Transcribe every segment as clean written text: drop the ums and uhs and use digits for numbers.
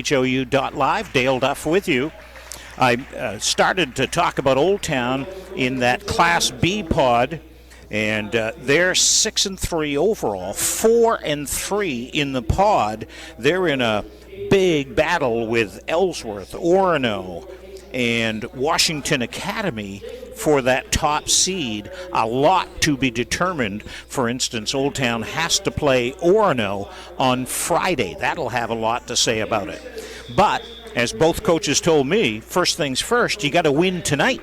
HOU.live. Dale Duff with you. I started to talk about Old Town in that Class B pod, and they're 6-3 overall, 4-3 in the pod. They're in a big battle with Ellsworth, Orono, and Washington Academy for that top seed. A lot to be determined. For instance, Old Town has to play Orono on Friday. That'll have a lot to say about it. But as both coaches told me, first things first, you got to win tonight.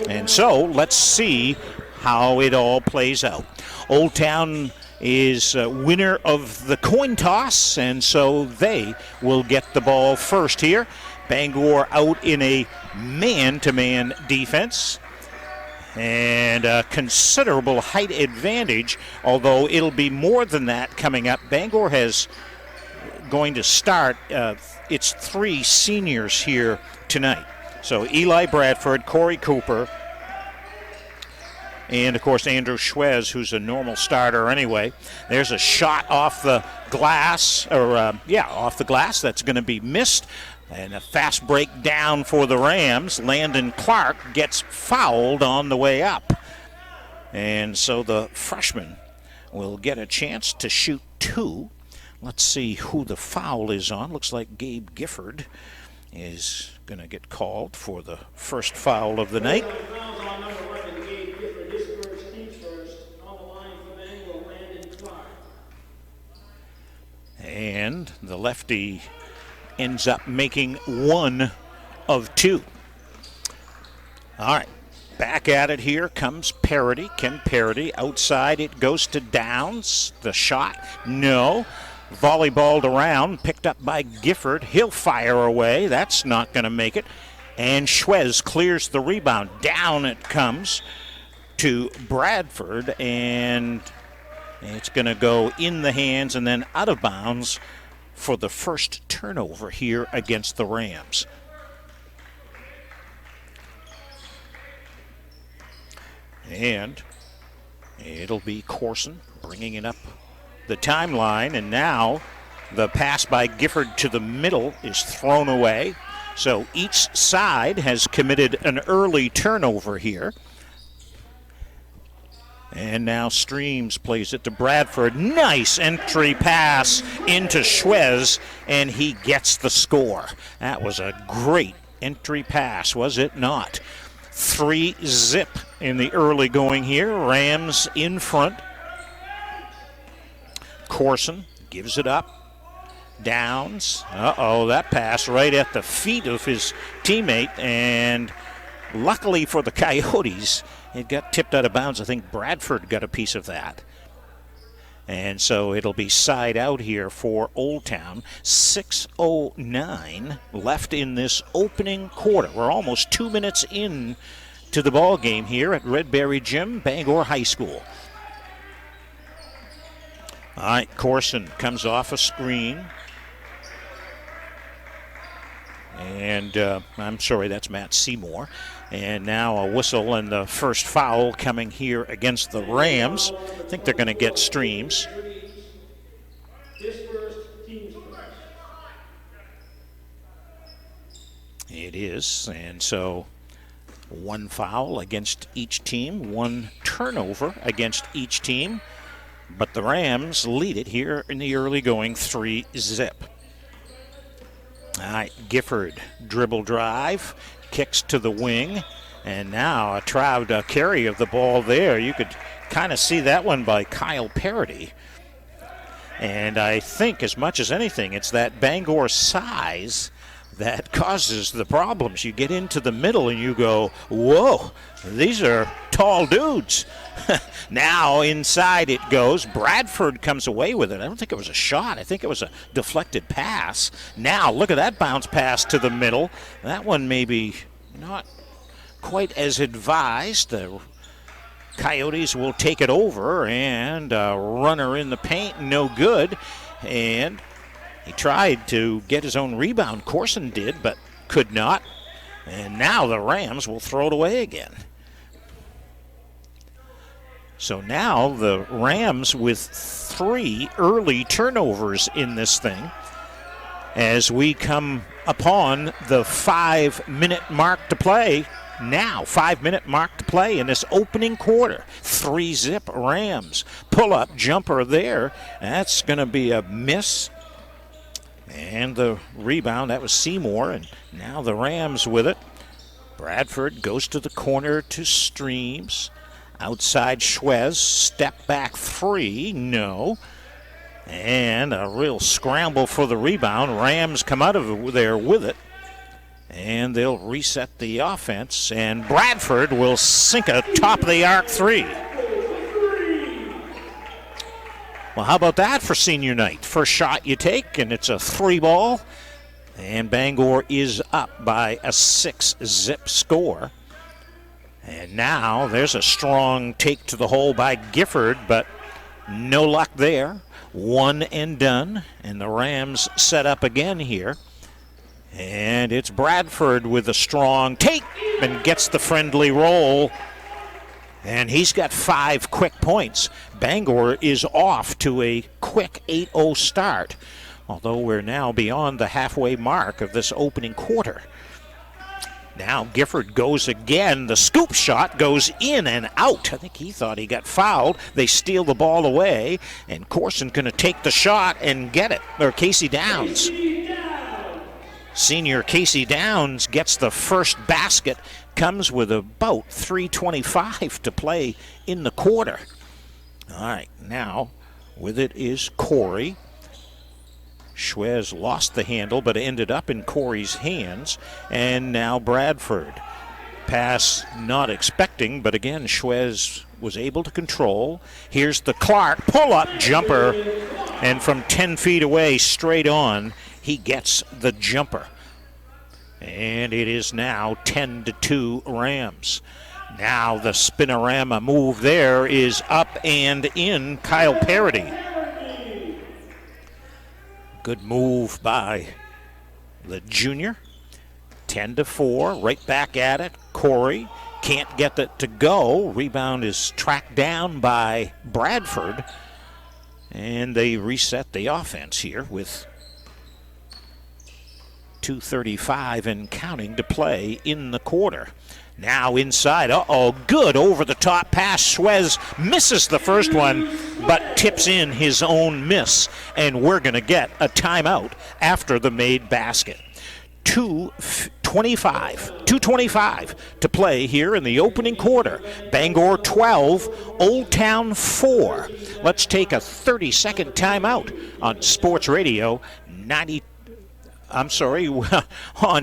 And so let's see how it all plays out. Old Town is winner of the coin toss, and so they will get the ball first here. Bangor out in a man-to-man defense, and a considerable height advantage, although it'll be more than that coming up. Bangor has going to start its three seniors here tonight. So Eli Bradford, Corey Cooper, and, of course, Andrew Schwez, who's a normal starter anyway. There's a shot off the glass, off the glass. That's going to be missed. And a fast break down for the Rams. Landon Clark gets fouled on the way up. And so the freshman will get a chance to shoot two. Let's see who the foul is on. Looks like Gabe Gifford is going to get called for the first foul of the night. And the lefty ends up making one of two. All right, back at it here comes Parody, Ken Parody. Outside it goes to Downs. The shot, no. Volleyballed around, picked up by Gifford. He'll fire away. That's not going to make it. And Schwez clears the rebound. Down it comes to Bradford, and it's going to go in the hands and then out of bounds for the first turnover here against the Rams. And it'll be Corson bringing it up the timeline, and now the pass by Gifford to the middle is thrown away. So each side has committed an early turnover here. And now Streams plays it to Bradford. Nice entry pass into Schwez, and he gets the score. That was a great entry pass, was it not? 3-zip in the early going here. Rams in front. Corson gives it up. Downs. That pass right at the feet of his teammate, and luckily for the Coyotes, it got tipped out of bounds. I think Bradford got a piece of that. And so it'll be side out here for Old Town. 6:09 left in this opening quarter. We're almost 2 minutes in to the ball game here at Redberry Gym, Bangor High School. All right, Corson comes off a screen. And I'm sorry, that's Matt Seymour. And now a whistle and the first foul coming here against the Rams. I think they're going to get Streams. It is, and so one foul against each team, one turnover against each team. But the Rams lead it here in the early going, 3-zip. All right, Gifford dribble drive, kicks to the wing, and now a Trout carry of the ball there. You could kind of see that one by Kyle Parody. And I think as much as anything, it's that Bangor size that causes the problems. You get into the middle and you go, whoa, these are tall dudes. Now inside it goes. Bradford comes away with it. I don't think it was a shot. I think it was a deflected pass. Now look at that bounce pass to the middle. That one maybe not quite as advised. The Coyotes will take it over, and a runner in the paint, no good. And he tried to get his own rebound. Corson did, but could not. And now the Rams will throw it away again. So now the Rams with 3 early turnovers in this thing. as we come upon the 5-minute mark to play. Now, 5-minute mark to play in this opening quarter. 3-zip Rams. Pull-up jumper there. That's going to be a miss. And the rebound, that was Seymour, and now the Rams with it. Bradford goes to the corner to Streams. Outside Schwez, step back 3, no. And a real scramble for the rebound. Rams come out of there with it. And they'll reset the offense, and Bradford will sink a top-of-the-arc 3. Well, how about that for senior night? First shot you take, and it's a 3-ball. And Bangor is up by a 6-zip score. And now there's a strong take to the hole by Gifford, but no luck there. 1 and done, and the Rams set up again here. And it's Bradford with a strong take and gets the friendly roll. And he's got 5 quick points. Bangor is off to a quick 8-0 start, although we're now beyond the halfway mark of this opening quarter. Now Gifford goes again. The scoop shot goes in and out. I think he thought he got fouled. They steal the ball away, and Corson going to take the shot and get it. Or Casey Downs. Senior Casey Downs gets the first basket, comes with about 3:25 to play in the quarter. All right, now with it is Corey. Schwez lost the handle, but ended up in Corey's hands. And now Bradford. Pass not expecting, but again, Schwez was able to control. Here's the Clark pull-up jumper, and from 10 feet away, straight on, he gets the jumper. And it is now 10-2 Rams. Now the spinorama move there is up and in. Kyle Parody. Good move by the junior. 10-4, right back at it. Corey can't get it to go. Rebound is tracked down by Bradford. And they reset the offense here with 2:35 and counting to play in the quarter. Now inside, good over-the-top pass. Schwez misses the first one, but tips in his own miss. And we're going to get a timeout after the made basket. 2:25 to play here in the opening quarter. Bangor 12, Old Town 4. Let's take a 30-second timeout on Sports Radio on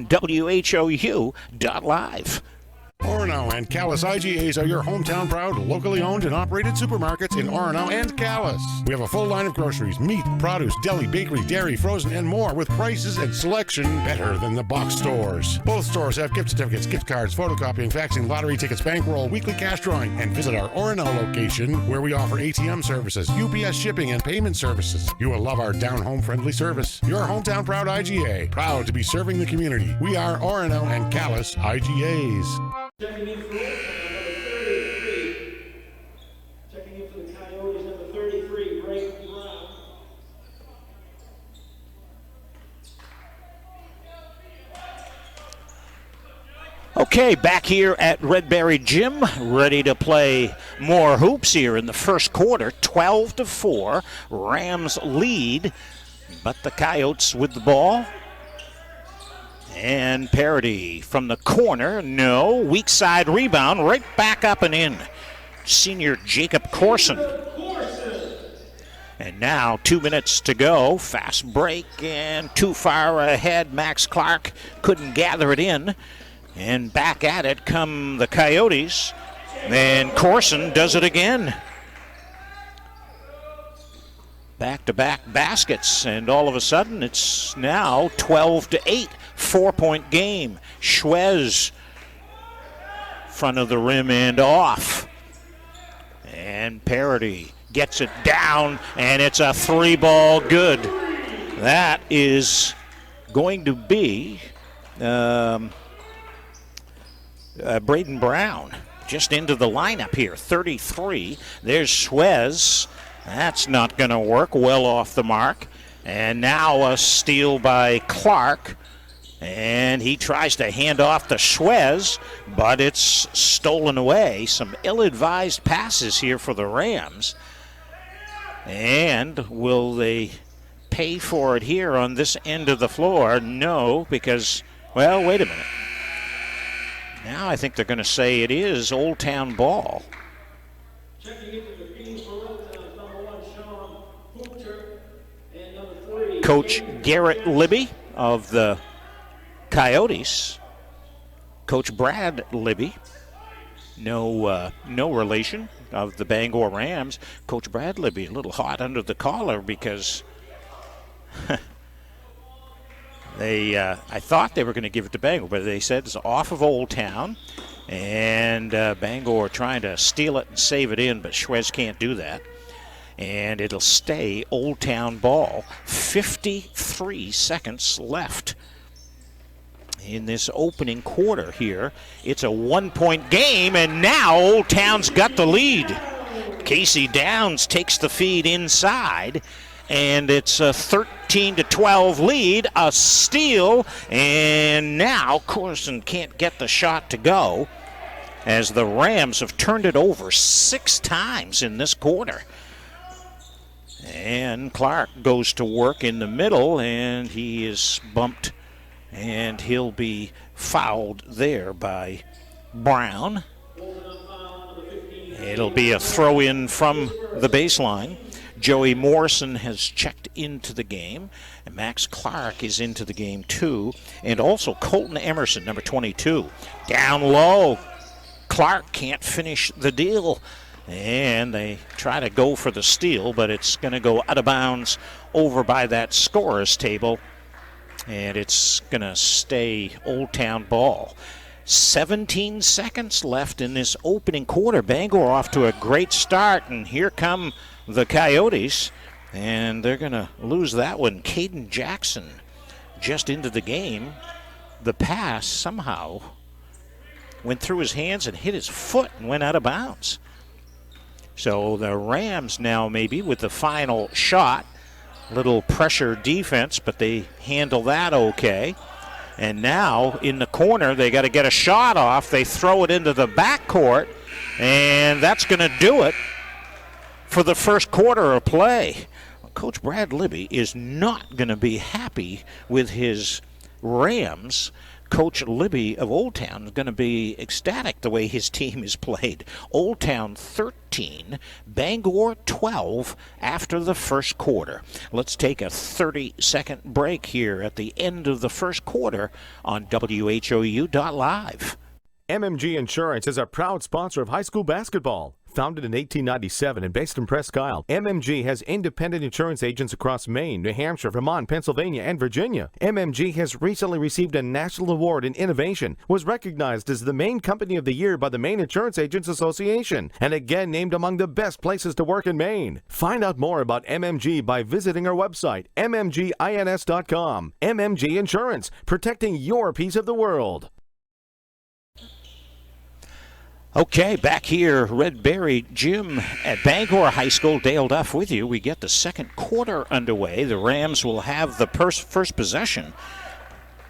WHOU.live. Orono and Calais IGAs are your hometown proud, locally owned and operated supermarkets in Orono and Calais. We have a full line of groceries, meat, produce, deli, bakery, dairy, frozen, and more with prices and selection better than the box stores. Both stores have gift certificates, gift cards, photocopying, faxing, lottery tickets, bankroll, weekly cash drawing, and visit our Orono location where we offer ATM services, UPS shipping, and payment services. You will love our down-home friendly service. Your hometown proud IGA, proud to be serving the community. We are Orono and Calais IGAs. Checking in for number 33. Checking in for the Coyotes, number 33, Greg Brown. Okay, back here at Redberry Gym, ready to play more hoops here in the first quarter. 12-4, Rams lead, but the Coyotes with the ball. And Parody from the corner, no. Weak side rebound, right back up and in. Senior Jacob Corson. And now 2 minutes to go. Fast break and too far ahead. Max Clark couldn't gather it in. And back at it come the Coyotes. And Corson does it again. Back-to-back baskets, and all of a sudden it's now 12-8. 4-point game. Schwez, front of the rim and off. And Parody gets it down, and it's a 3-ball good. That is going to be Braden Brown just into the lineup here. 33. There's Schwez. That's not going to work. Well off the mark. And now a steal by Clark. And he tries to hand off to Schwez, but it's stolen away. Some ill-advised passes here for the Rams. And will they pay for it here on this end of the floor? No, because, well, wait a minute. Now I think they're going to say it is Old Town ball. Checking into the field for Old Town, number 1, Sean Hooter, and number 3. Coach Garrett Libby of the Coyotes. Coach Brad Libby, no relation of the Bangor Rams. Coach Brad Libby a little hot under the collar because I thought they were going to give it to Bangor, but they said it's off of Old Town, and Bangor trying to steal it and save it in, but Schwez can't do that. And it'll stay Old Town ball. 53 seconds left in this opening quarter here. It's a 1-point game, and now Old Town's got the lead. Casey Downs takes the feed inside, and it's a 13-12 lead, a steal, and now Corson can't get the shot to go as the Rams have turned it over 6 times in this quarter. And Clark goes to work in the middle, and he is bumped, and he'll be fouled there by Brown. It'll be a throw-in from the baseline. Joey Morrison has checked into the game, and Max Clark is into the game too, and also Colton Emerson, number 22. Down low, Clark can't finish the deal, and they try to go for the steal, but it's going to go out of bounds over by that scorer's table, and it's going to stay Old Town ball. 17 seconds left in this opening quarter. Bangor off to a great start, and here come the Coyotes, and they're going to lose that one. Caden Jackson just into the game. The pass somehow went through his hands and hit his foot and went out of bounds. So the Rams now maybe with the final shot. Little pressure defense, but they handle that okay. And now in the corner, they got to get a shot off. They throw it into the backcourt, and that's going to do it for the first quarter of play. Coach Brad Libby is not going to be happy with his Rams. Coach Libby of Old Town is going to be ecstatic the way his team is played. Old Town 13, Bangor 12 after the first quarter. Let's take a 30-second break here at the end of the first quarter on WHOU.live. MMG Insurance is a proud sponsor of high school basketball. Founded in 1897 and based in Presque Isle, MMG has independent insurance agents across Maine, New Hampshire, Vermont, Pennsylvania, and Virginia. MMG has recently received a national award in innovation, was recognized as the Maine Company of the Year by the Maine Insurance Agents Association, and again named among the best places to work in Maine. Find out more about MMG by visiting our website, mmgins.com. MMG Insurance, protecting your piece of the world. Okay, back here, Red Berry Gym at Bangor High School. Dale Duff with you. We get the second quarter underway. The Rams will have the first possession.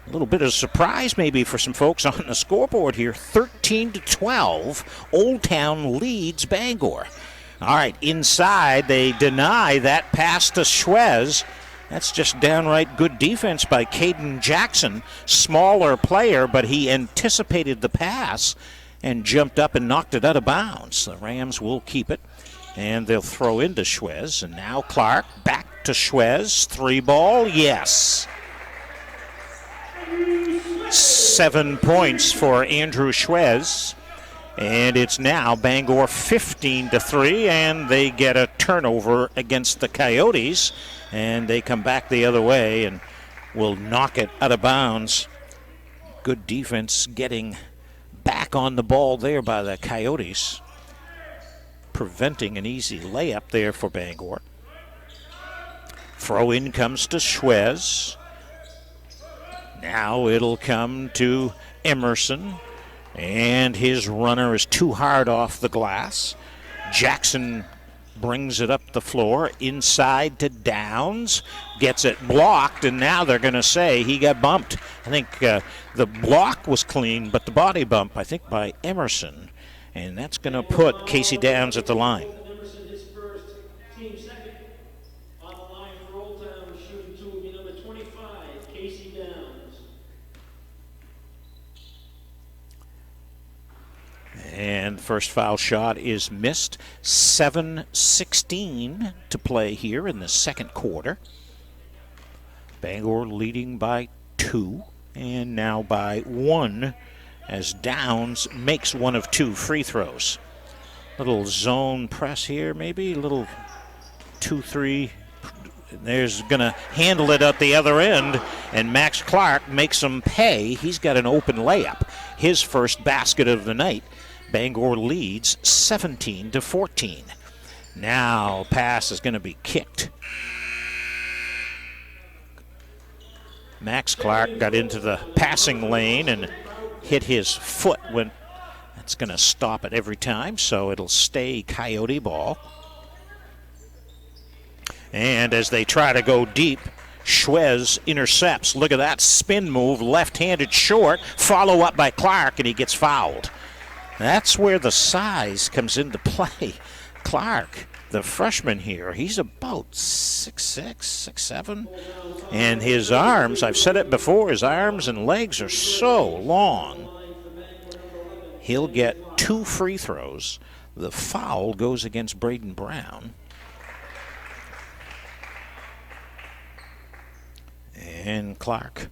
A little bit of surprise maybe for some folks on the scoreboard here. 13-12, Old Town leads Bangor. All right, inside, they deny that pass to Schwez. That's just downright good defense by Caden Jackson. Smaller player, but he anticipated the pass and jumped up and knocked it out of bounds. The Rams will keep it, and they'll throw into Schwez. And now Clark back to Schwez. 3-ball, yes. 7 points for Andrew Schwez. And it's now Bangor 15-3, and they get a turnover against the Coyotes. And they come back the other way and will knock it out of bounds. Good defense getting back on the ball there by the Coyotes, preventing an easy layup there for Bangor. Throw in comes to Schwez. Now it'll come to Emerson, and his runner is too hard off the glass. Jackson brings it up the floor, inside to Downs, gets it blocked, and now they're going to say he got bumped. I think the block was clean, but the body bump, I think, by Emerson, and that's going to put Casey Downs at the line. Emerson his first, team second. On the line for Old Town, shooting two will be number 25, Casey Downs. And first foul shot is missed. 7:16 to play here in the second quarter. Bangor leading by 2 and now by 1 as Downs makes one of 2 free throws. Little zone press here, maybe a little 2-3. There's going to handle it at the other end, and Max Clark makes him pay. He's got an open layup. His first basket of the night. Bangor leads 17-14. Now pass is going to be kicked. Max Clark got into the passing lane and hit his foot when that's going to stop it every time, so it'll stay Coyote ball. And as they try to go deep, Schwez intercepts. Look at that spin move, left-handed short, follow up by Clark, and he gets fouled. That's where the size comes into play. Clark, the freshman here, he's about 6'6", 6'7", and his arms, I've said it before, his arms and legs are so long. He'll get 2 free throws. The foul goes against Braden Brown. And Clark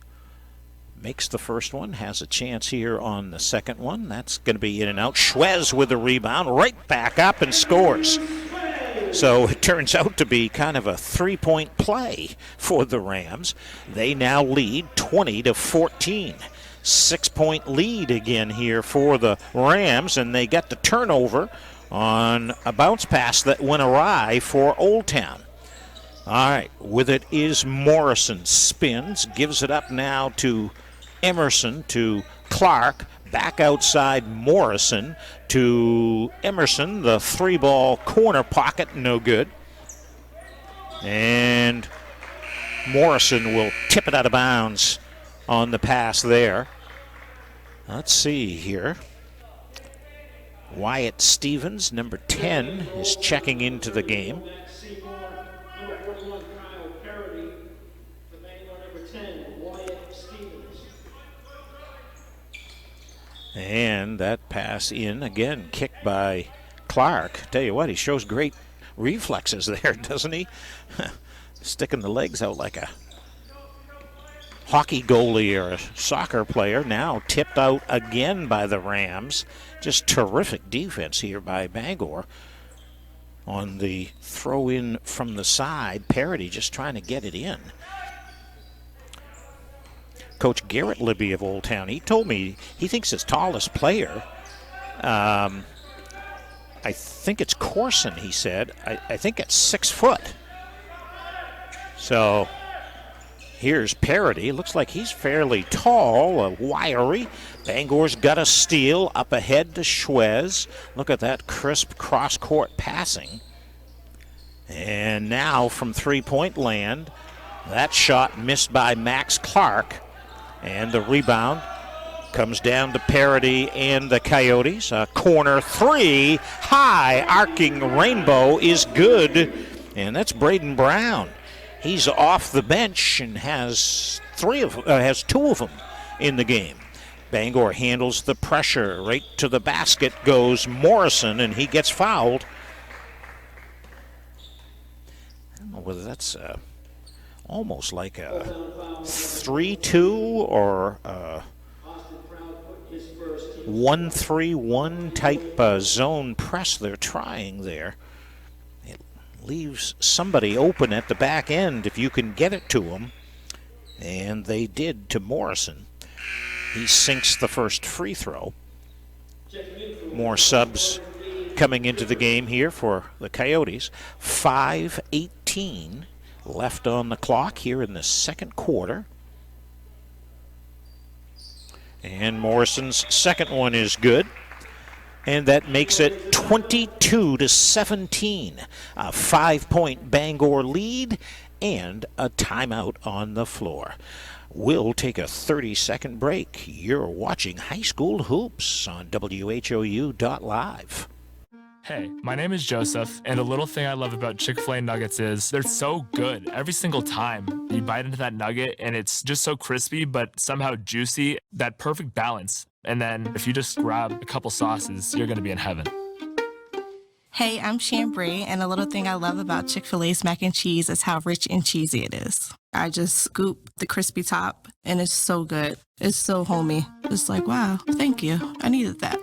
makes the first one, has a chance here on the second one. That's going to be in and out. Schwez with the rebound, right back up and scores. So it turns out to be kind of a 3-point play for the Rams. They now lead 20-14. 6-point lead again here for the Rams, and they get the turnover on a bounce pass that went awry for Old Town. All right, with it is Morrison. Spins, gives it up now to Emerson, to Clark, back outside Morrison to Emerson. The 3-ball corner pocket, no good. And Morrison will tip it out of bounds on the pass there. Let's see here. Wyatt Stevens, number 10, is checking into the game. And that pass in, again, kicked by Clark. Tell you what, he shows great reflexes there, doesn't he? Sticking the legs out like a hockey goalie or a soccer player. Now tipped out again by the Rams. Just terrific defense here by Bangor. On the throw in from the side, Parody just trying to get it in. Coach Garrett Libby of Old Town, he told me he thinks his tallest player, I think it's Corson, he said. I think it's 6 foot. So here's Parody. Looks like he's fairly tall, wiry. Bangor's got a steal up ahead to Schwez. Look at that crisp cross-court passing. And now from three-point land, that shot missed by Max Clark. And the rebound comes down to Parody and the Coyotes. A corner 3, high arcing rainbow is good. And that's Braden Brown. He's off the bench and has 2 of them in the game. Bangor handles the pressure. Right to the basket goes Morrison, and he gets fouled. I don't know whether that's almost like a 3-2 or a 1-3-1 type zone press they're trying there. It leaves somebody open at the back end if you can get it to them. And they did to Morrison. He sinks the first free throw. More subs coming into the game here for the Coyotes. 5:18 left on the clock here in the second quarter. And Morrison's second one is good. And that makes it 22-17. A 5-point Bangor lead and a timeout on the floor. We'll take a 30-second break. You're watching High School Hoops on WHOU.live. Hey, my name is Joseph, and a little thing I love about Chick-fil-A nuggets is they're so good every single time. You bite into that nugget, and it's just so crispy, but somehow juicy, that perfect balance. And then if you just grab a couple sauces, you're going to be in heaven. Hey, I'm Chambray, and a little thing I love about Chick-fil-A's mac and cheese is how rich and cheesy it is. I just scoop the crispy top, and it's so good. It's so homey. It's like, wow, thank you. I needed that.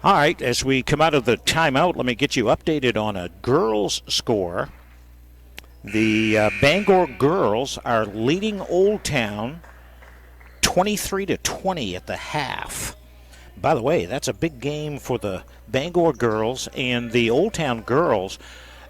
All right, as we come out of the timeout, let me get you updated on a girls' score. The Bangor girls are leading Old Town 23-20 at the half. By the way, that's a big game for the Bangor girls and the Old Town girls.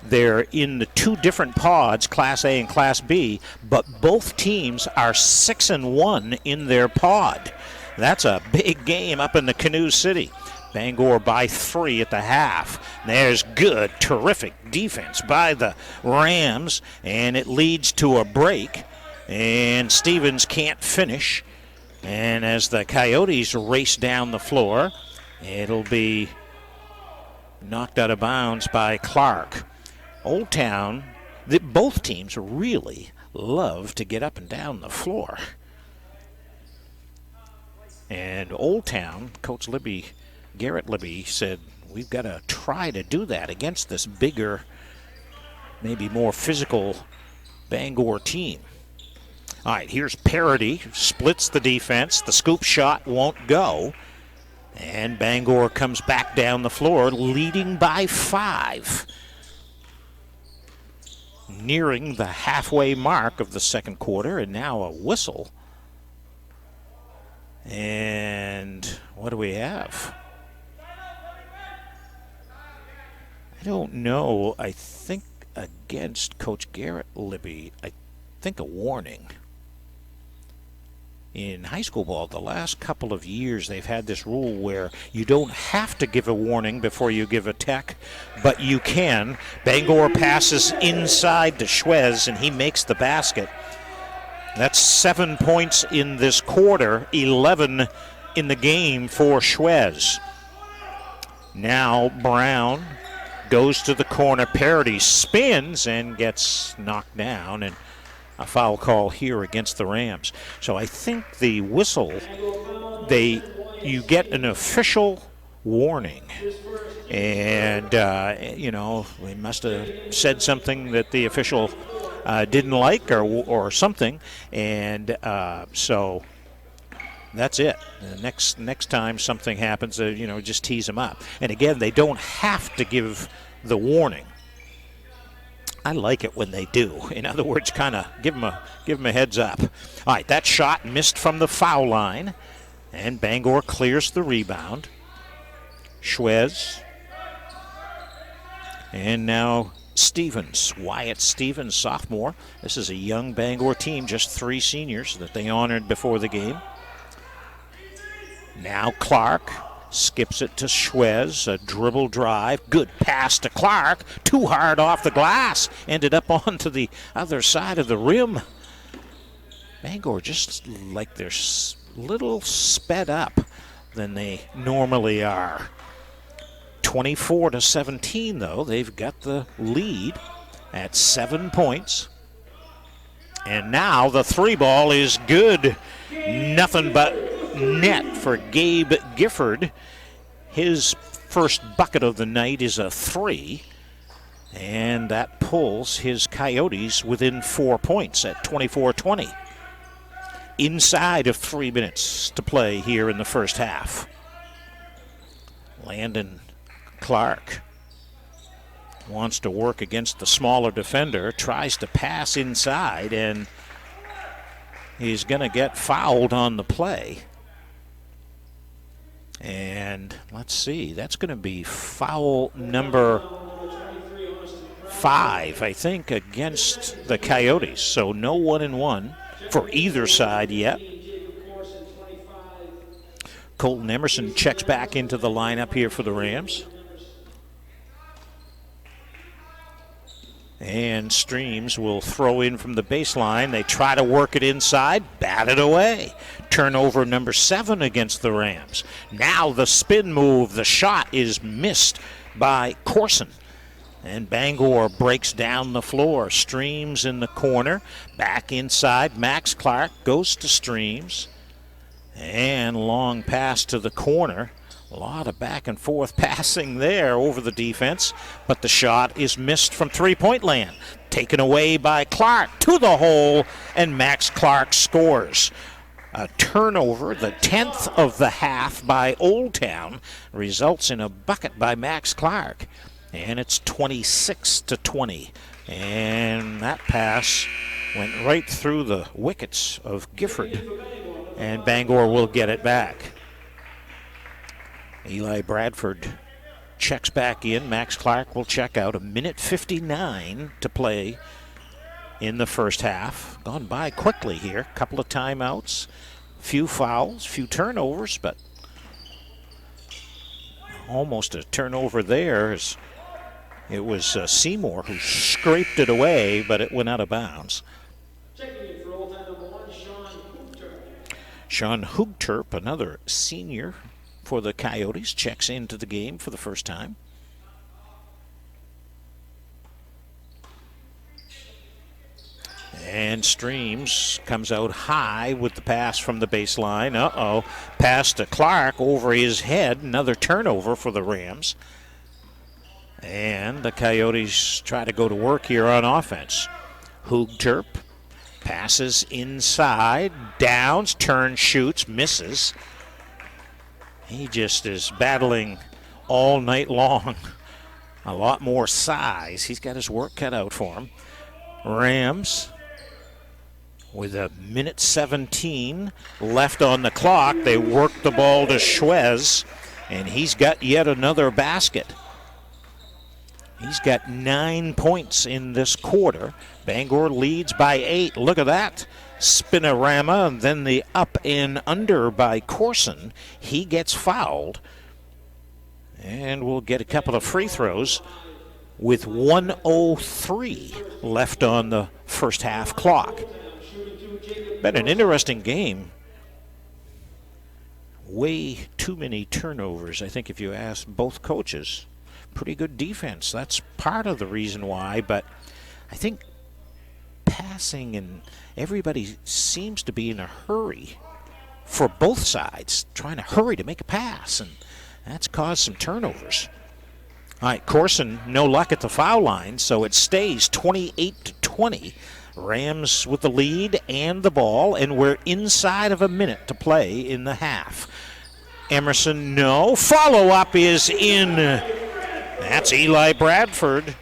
They're in the two different pods, Class A and Class B, but both teams are 6-1 in their pod. That's a big game up in the Canoe City. Bangor by 3 at the half. There's good, terrific defense by the Rams, and it leads to a break, and Stevens can't finish. And as the Coyotes race down the floor, it'll be knocked out of bounds by Clark. Old Town, both teams really love to get up and down the floor. And Old Town, Coach Garrett Libby said, we've got to try to do that against this bigger, maybe more physical Bangor team. All right, here's Parody, splits the defense. The scoop shot won't go. And Bangor comes back down the floor, leading by 5. Nearing the halfway mark of the second quarter, and now a whistle. And what do we have? I don't know. I think against Coach Garrett Libby, I think a warning. In high school ball, the last couple of years, they've had this rule where you don't have to give a warning before you give a tech, but you can. Bangor passes inside to Schwez, and he makes the basket. That's 7 points in this quarter, 11 in the game for Schwez. Now Brown goes to the corner. Parody spins and gets knocked down, and a foul call here against the Rams. So I think the whistle, you get an official warning. And, they must have said something that the official didn't like or something. And so that's it. The next time something happens, just tease them up. And again, they don't have to give the warning. I like it when they do. In other words, kind of give them a heads up. All right, that shot missed from the foul line, and Bangor clears the rebound. Schwez, and now Stevens, Wyatt Stevens, sophomore. This is a young Bangor team, just 3 seniors that they honored before the game. Now Clark skips it to Schwez, a dribble drive, good pass to Clark, too hard off the glass, ended up onto the other side of the rim. Bangor just like they're little sped up than they normally are. 24-17 though, they've got the lead at 7 points. And now the 3 ball is good, nothing but net for Gabe Gifford. His first bucket of the night is a 3, and that pulls his Coyotes within 4 points at 24-20. Inside of 3 minutes to play here in the first half. Landon Clark wants to work against the smaller defender, tries to pass inside, and he's going to get fouled on the play. And let's see, that's going to be foul number 5, I think, against the Coyotes. So no 1-and-1 for either side yet. Colton Emerson checks back into the lineup here for the Rams. And Streams will throw in from the baseline. They try to work it inside, batted away. Turnover number 7 against the Rams. Now the spin move, the shot is missed by Corson. And Bangor breaks down the floor. Streams in the corner, back inside. Max Clark goes to Streams. And long pass to the corner. A lot of back and forth passing there over the defense, but the shot is missed from three-point land. Taken away by Clark to the hole, and Max Clark scores. A turnover, the 10th of the half by Old Town, results in a bucket by Max Clark, and it's 26-20. And that pass went right through the wickets of Gifford, and Bangor will get it back. Eli Bradford checks back in. Max Clark will check out. 1:59 to play in the first half. Gone by quickly here. Couple of timeouts, few fouls, few turnovers, but almost a turnover there. It was Seymour who scraped it away, but it went out of bounds. Checking in for Old Town number 1, Sean Hoogterp. Sean Hoogterp, another senior for the Coyotes, checks into the game for the first time. And Streams comes out high with the pass from the baseline. Pass to Clark over his head. Another turnover for the Rams. And the Coyotes try to go to work here on offense. Hoogterp passes inside. Downs, turns, shoots, misses. He just is battling all night long. A lot more size. He's got his work cut out for him. Rams with 1:17 left on the clock. They work the ball to Schwez, and he's got yet another basket. He's got 9 points in this quarter. Bangor leads by 8. Look at that. Spinorama, and then the up and under by Corson. He gets fouled, and we'll get a couple of free throws with 1:03 left on the first half clock. Been an interesting game. Way too many turnovers, I think, if you ask both coaches. Pretty good defense. That's part of the reason why, but I think passing and everybody seems to be in a hurry for both sides, trying to hurry to make a pass, and that's caused some turnovers. All right, Corson, no luck at the foul line, so it stays 28-20. Rams with the lead and the ball, and we're inside of a minute to play in the half. Emerson, no. Follow-up is in. That's Eli Bradford.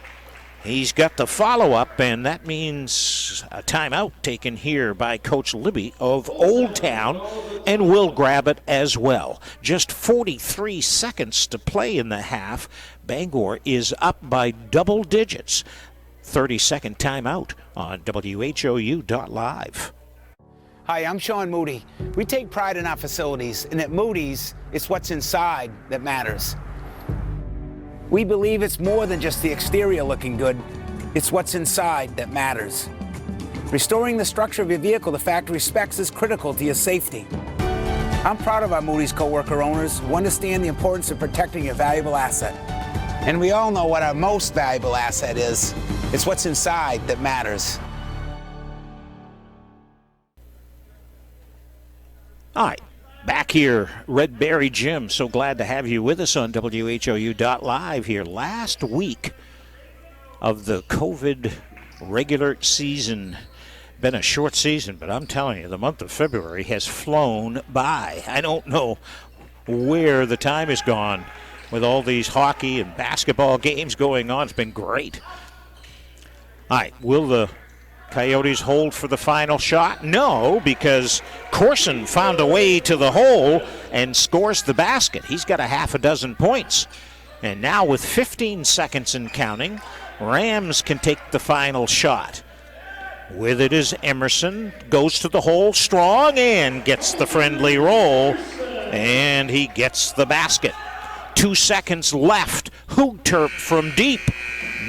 He's got the follow-up, and that means a timeout taken here by Coach Libby of Old Town, and we'll grab it as well. Just 43 seconds to play in the half. Bangor is up by double digits. 30-second timeout on WHOU.live. Hi, I'm Sean Moody. We take pride in our facilities, and at Moody's, it's what's inside that matters. We believe it's more than just the exterior looking good. It's what's inside that matters. Restoring the structure of your vehicle to factory specs is critical to your safety. I'm proud of our Moody's coworker owners who understand the importance of protecting your valuable asset. And we all know what our most valuable asset is. It's what's inside that matters. All right. Back here, Red Berry Gym. So glad to have you with us on WHOU.live here. Last week of the COVID regular season. Been a short season, but I'm telling you, the month of February has flown by. I don't know where the time has gone with all these hockey and basketball games going on. It's been great. All right, will the Coyotes hold for the final shot? No, because Corson found a way to the hole and scores the basket. He's got a half a dozen points. And now with 15 seconds and counting, Rams can take the final shot. With it is Emerson, goes to the hole strong and gets the friendly roll. and he gets the basket. 2 seconds left. Hoog-Turp from deep.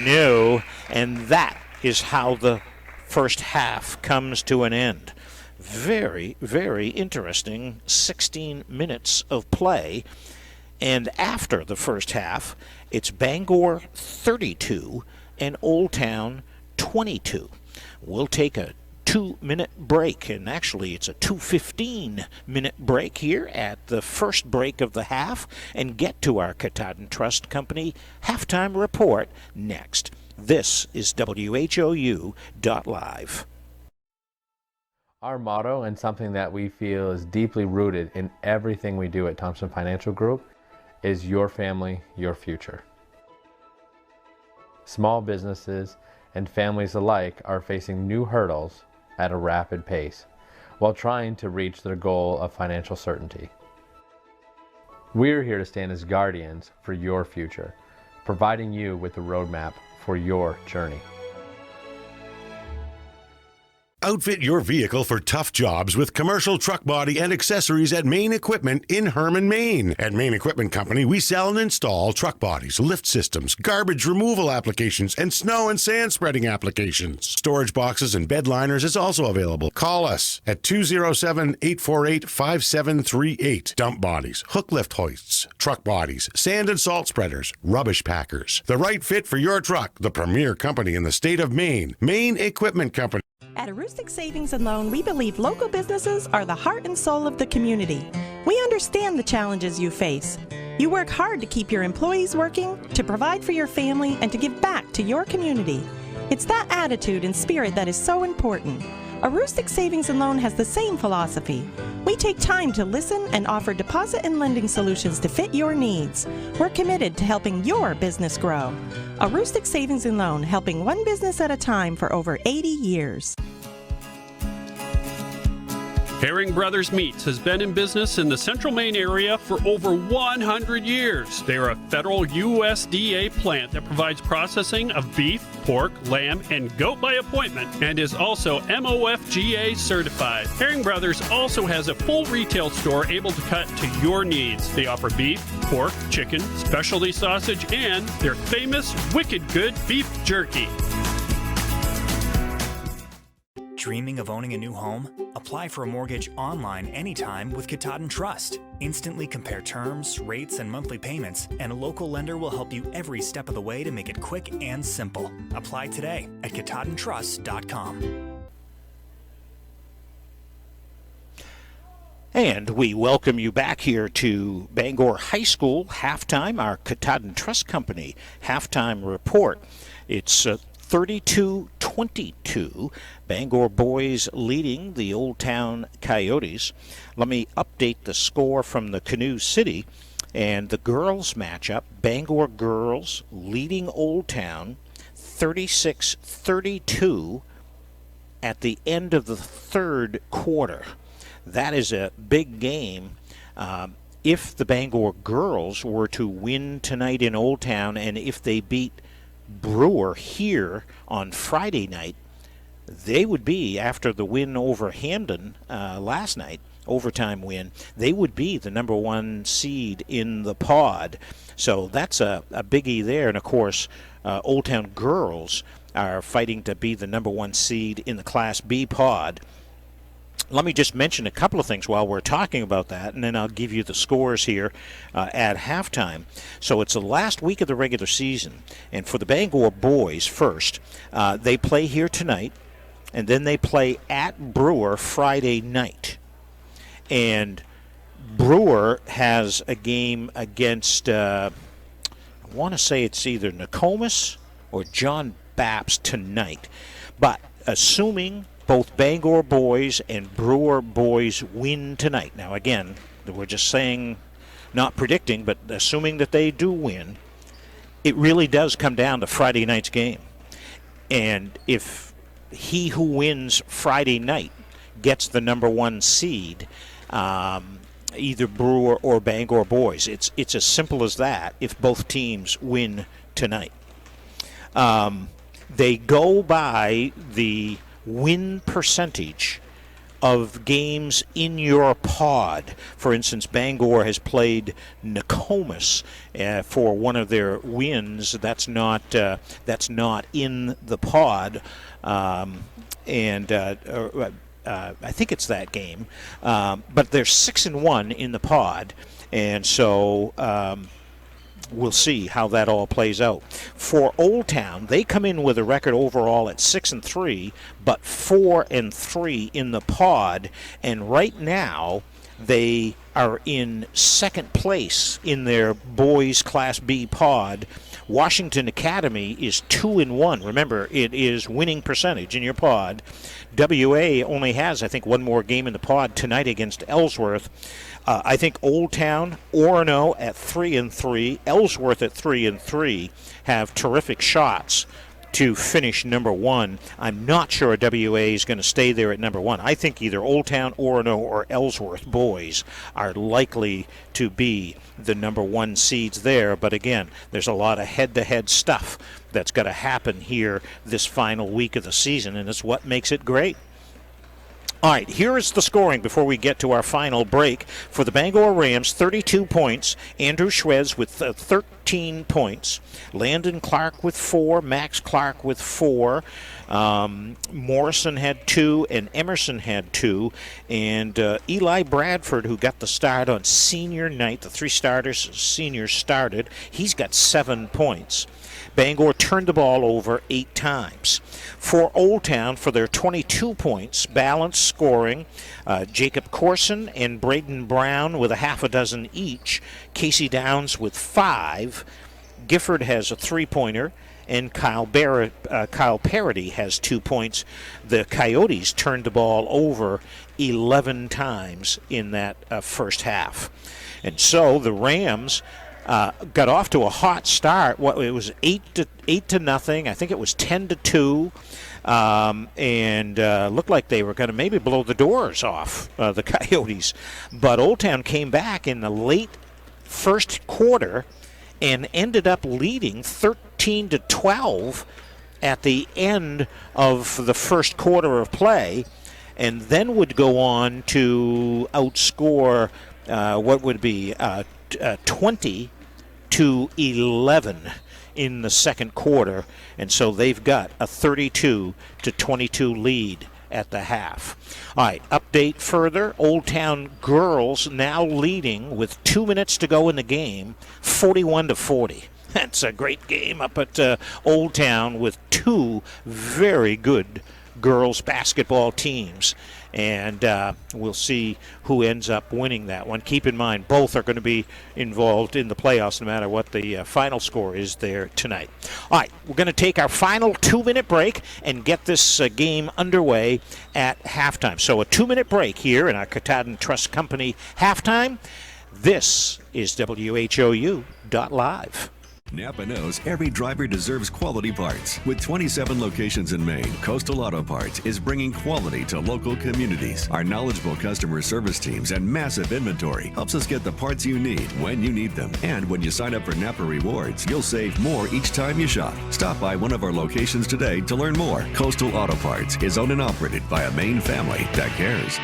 No, and that is how the first half comes to an end. Very, very interesting 16 minutes of play. And after the first half, it's Bangor 32 and Old Town 22. We'll take a 2-minute break, and actually it's a 2:15-minute break here at the first break of the half, and get to our Katahdin Trust Company halftime report next. This is WHOU.live. Our motto, and something that we feel is deeply rooted in everything we do at Thompson Financial Group, is your family, your future. Small businesses and families alike are facing new hurdles at a rapid pace while trying to reach their goal of financial certainty. We're here to stand as guardians for your future, providing you with a roadmap for your journey. Outfit your vehicle for tough jobs with commercial truck body and accessories at Main Equipment in Herman, Maine. At Main Equipment Company, we sell and install truck bodies, lift systems, garbage removal applications, and snow and sand spreading applications. Storage boxes and bed liners is also available. Call us at 207-848-5738. Dump bodies, hook lift hoists, truck bodies, sand and salt spreaders, rubbish packers. The right fit for your truck. The premier company in the state of Maine. Main Equipment Company. At Aroostook Savings and Loan, we believe local businesses are the heart and soul of the community. We understand the challenges you face. You work hard to keep your employees working, to provide for your family, and to give back to your community. It's that attitude and spirit that is so important. Aroostook Savings and Loan has the same philosophy. We take time to listen and offer deposit and lending solutions to fit your needs. We're committed to helping your business grow. Aroostook Savings and Loan, helping one business at a time for over 80 years. Herring Brothers Meats has been in business in the Central Maine area for over 100 years. They are a federal USDA plant that provides processing of beef, pork, lamb, and goat by appointment, and is also MOFGA certified. Herring Brothers also has a full retail store able to cut to your needs. They offer beef, pork, chicken, specialty sausage, and their famous Wicked Good beef jerky. Dreaming of owning a new home? Apply for a mortgage online anytime with Katahdin Trust. Instantly compare terms, rates, and monthly payments, and a local lender will help you every step of the way to make it quick and simple. Apply today at KatahdinTrust.com. And we welcome you back here to Bangor High School halftime, our Katahdin Trust Company halftime report. It's 32-22, Bangor boys leading the Old Town Coyotes. Let me update the score from the Canoe City and the girls matchup. Bangor girls leading Old Town 36-32 at the end of the third quarter. That is a big game. If the Bangor girls were to win tonight in Old Town, and if they beat Brewer here on Friday night, they would be, after the win over Hamden last night, overtime win, they would be the number one seed in the pod. So that's a biggie there. And of course, Old Town girls are fighting to be the number one seed in the Class B pod. Let me just mention a couple of things while we're talking about that, and then I'll give you the scores here at halftime. So it's the last week of the regular season, and for the Bangor boys first, they play here tonight, and then they play at Brewer Friday night. And Brewer has a game against, I want to say it's either Nokomis or John Bapps tonight. But assuming both Bangor boys and Brewer boys win tonight. Now, again, we're just saying, not predicting, but assuming that they do win, it really does come down to Friday night's game. And if he who wins Friday night gets the number one seed, either Brewer or Bangor boys, it's as simple as that if both teams win tonight. They go by the win percentage of games in your pod. For instance, Bangor has played Nokomis for one of their wins. That's not in the pod, and I think it's that game. But they're 6-1 in the pod, and so we'll see how that all plays out. For Old Town, they come in with a record overall at 6-3, but 4-3 in the pod, and right now they are in second place in their boys Class B pod. Washington Academy is 2-1. Remember, it is winning percentage in your pod. WA only has, I think, one more game in the pod tonight against Ellsworth. I think Old Town, Orono at 3-3, Ellsworth at 3-3 have terrific shots to finish number one. I'm not sure WA is going to stay there at number one. I think either Old Town, Orono, or Ellsworth boys are likely to be the number one seeds there. But again, there's a lot of head-to-head stuff that's got to happen here this final week of the season, and it's what makes it great. All right, here is the scoring before we get to our final break. For the Bangor Rams, 32 points. Andrew Schwez with 13 points. Landon Clark with 4. Max Clark with 4. Morrison had 2, and Emerson had 2. And Eli Bradford, who got the start on senior night, the 3 seniors started, he's got 7 points. Bangor turned the ball over 8 times. For Old Town, for their 22 points, balanced scoring, Jacob Corson and Braden Brown with a half a dozen each. Casey Downs with 5. Gifford has a 3-pointer, and Kyle Parody has 2 points. The Coyotes turned the ball over 11 times in that first half. And so the Rams got off to a hot start. It was 8-0. I think it was 10-2, and looked like they were going to maybe blow the doors off the Coyotes. But Old Town came back in the late first quarter and ended up leading 13-12 at the end of the first quarter of play, and then would go on to outscore what would be 20-11 in the second quarter, and so they've got a 32-22 lead at the half. All right, update further. Old Town girls now leading with 2 minutes to go in the game, 41-40. That's a great game up at Old Town with 2 very good girls basketball teams. And we'll see who ends up winning that one. Keep in mind, both are going to be involved in the playoffs no matter what the final score is there tonight. All right, we're going to take our final 2-minute break and get this game underway at halftime. So a 2-minute break here in our Katahdin Trust Company halftime. This is WHOU.live. Napa knows every driver deserves quality parts. With 27 locations in Maine, Coastal Auto Parts is bringing quality to local communities. Our knowledgeable customer service teams and massive inventory helps us get the parts you need when you need them. And when you sign up for Napa Rewards, you'll save more each time you shop. Stop by one of our locations today to learn more. Coastal Auto Parts is owned and operated by a Maine family that cares.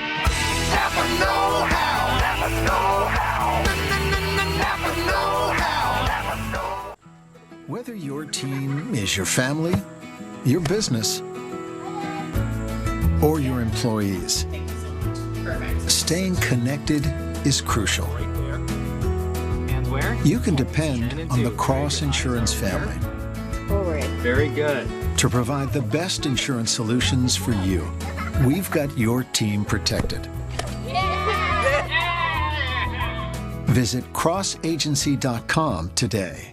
Napa know-how. Napa know-how. Napa know-how. Whether your team is your family, your business, or your employees, staying connected is crucial. You can depend on the Cross Insurance family. Very good. To provide the best insurance solutions for you. We've got your team protected. Visit crossagency.com today.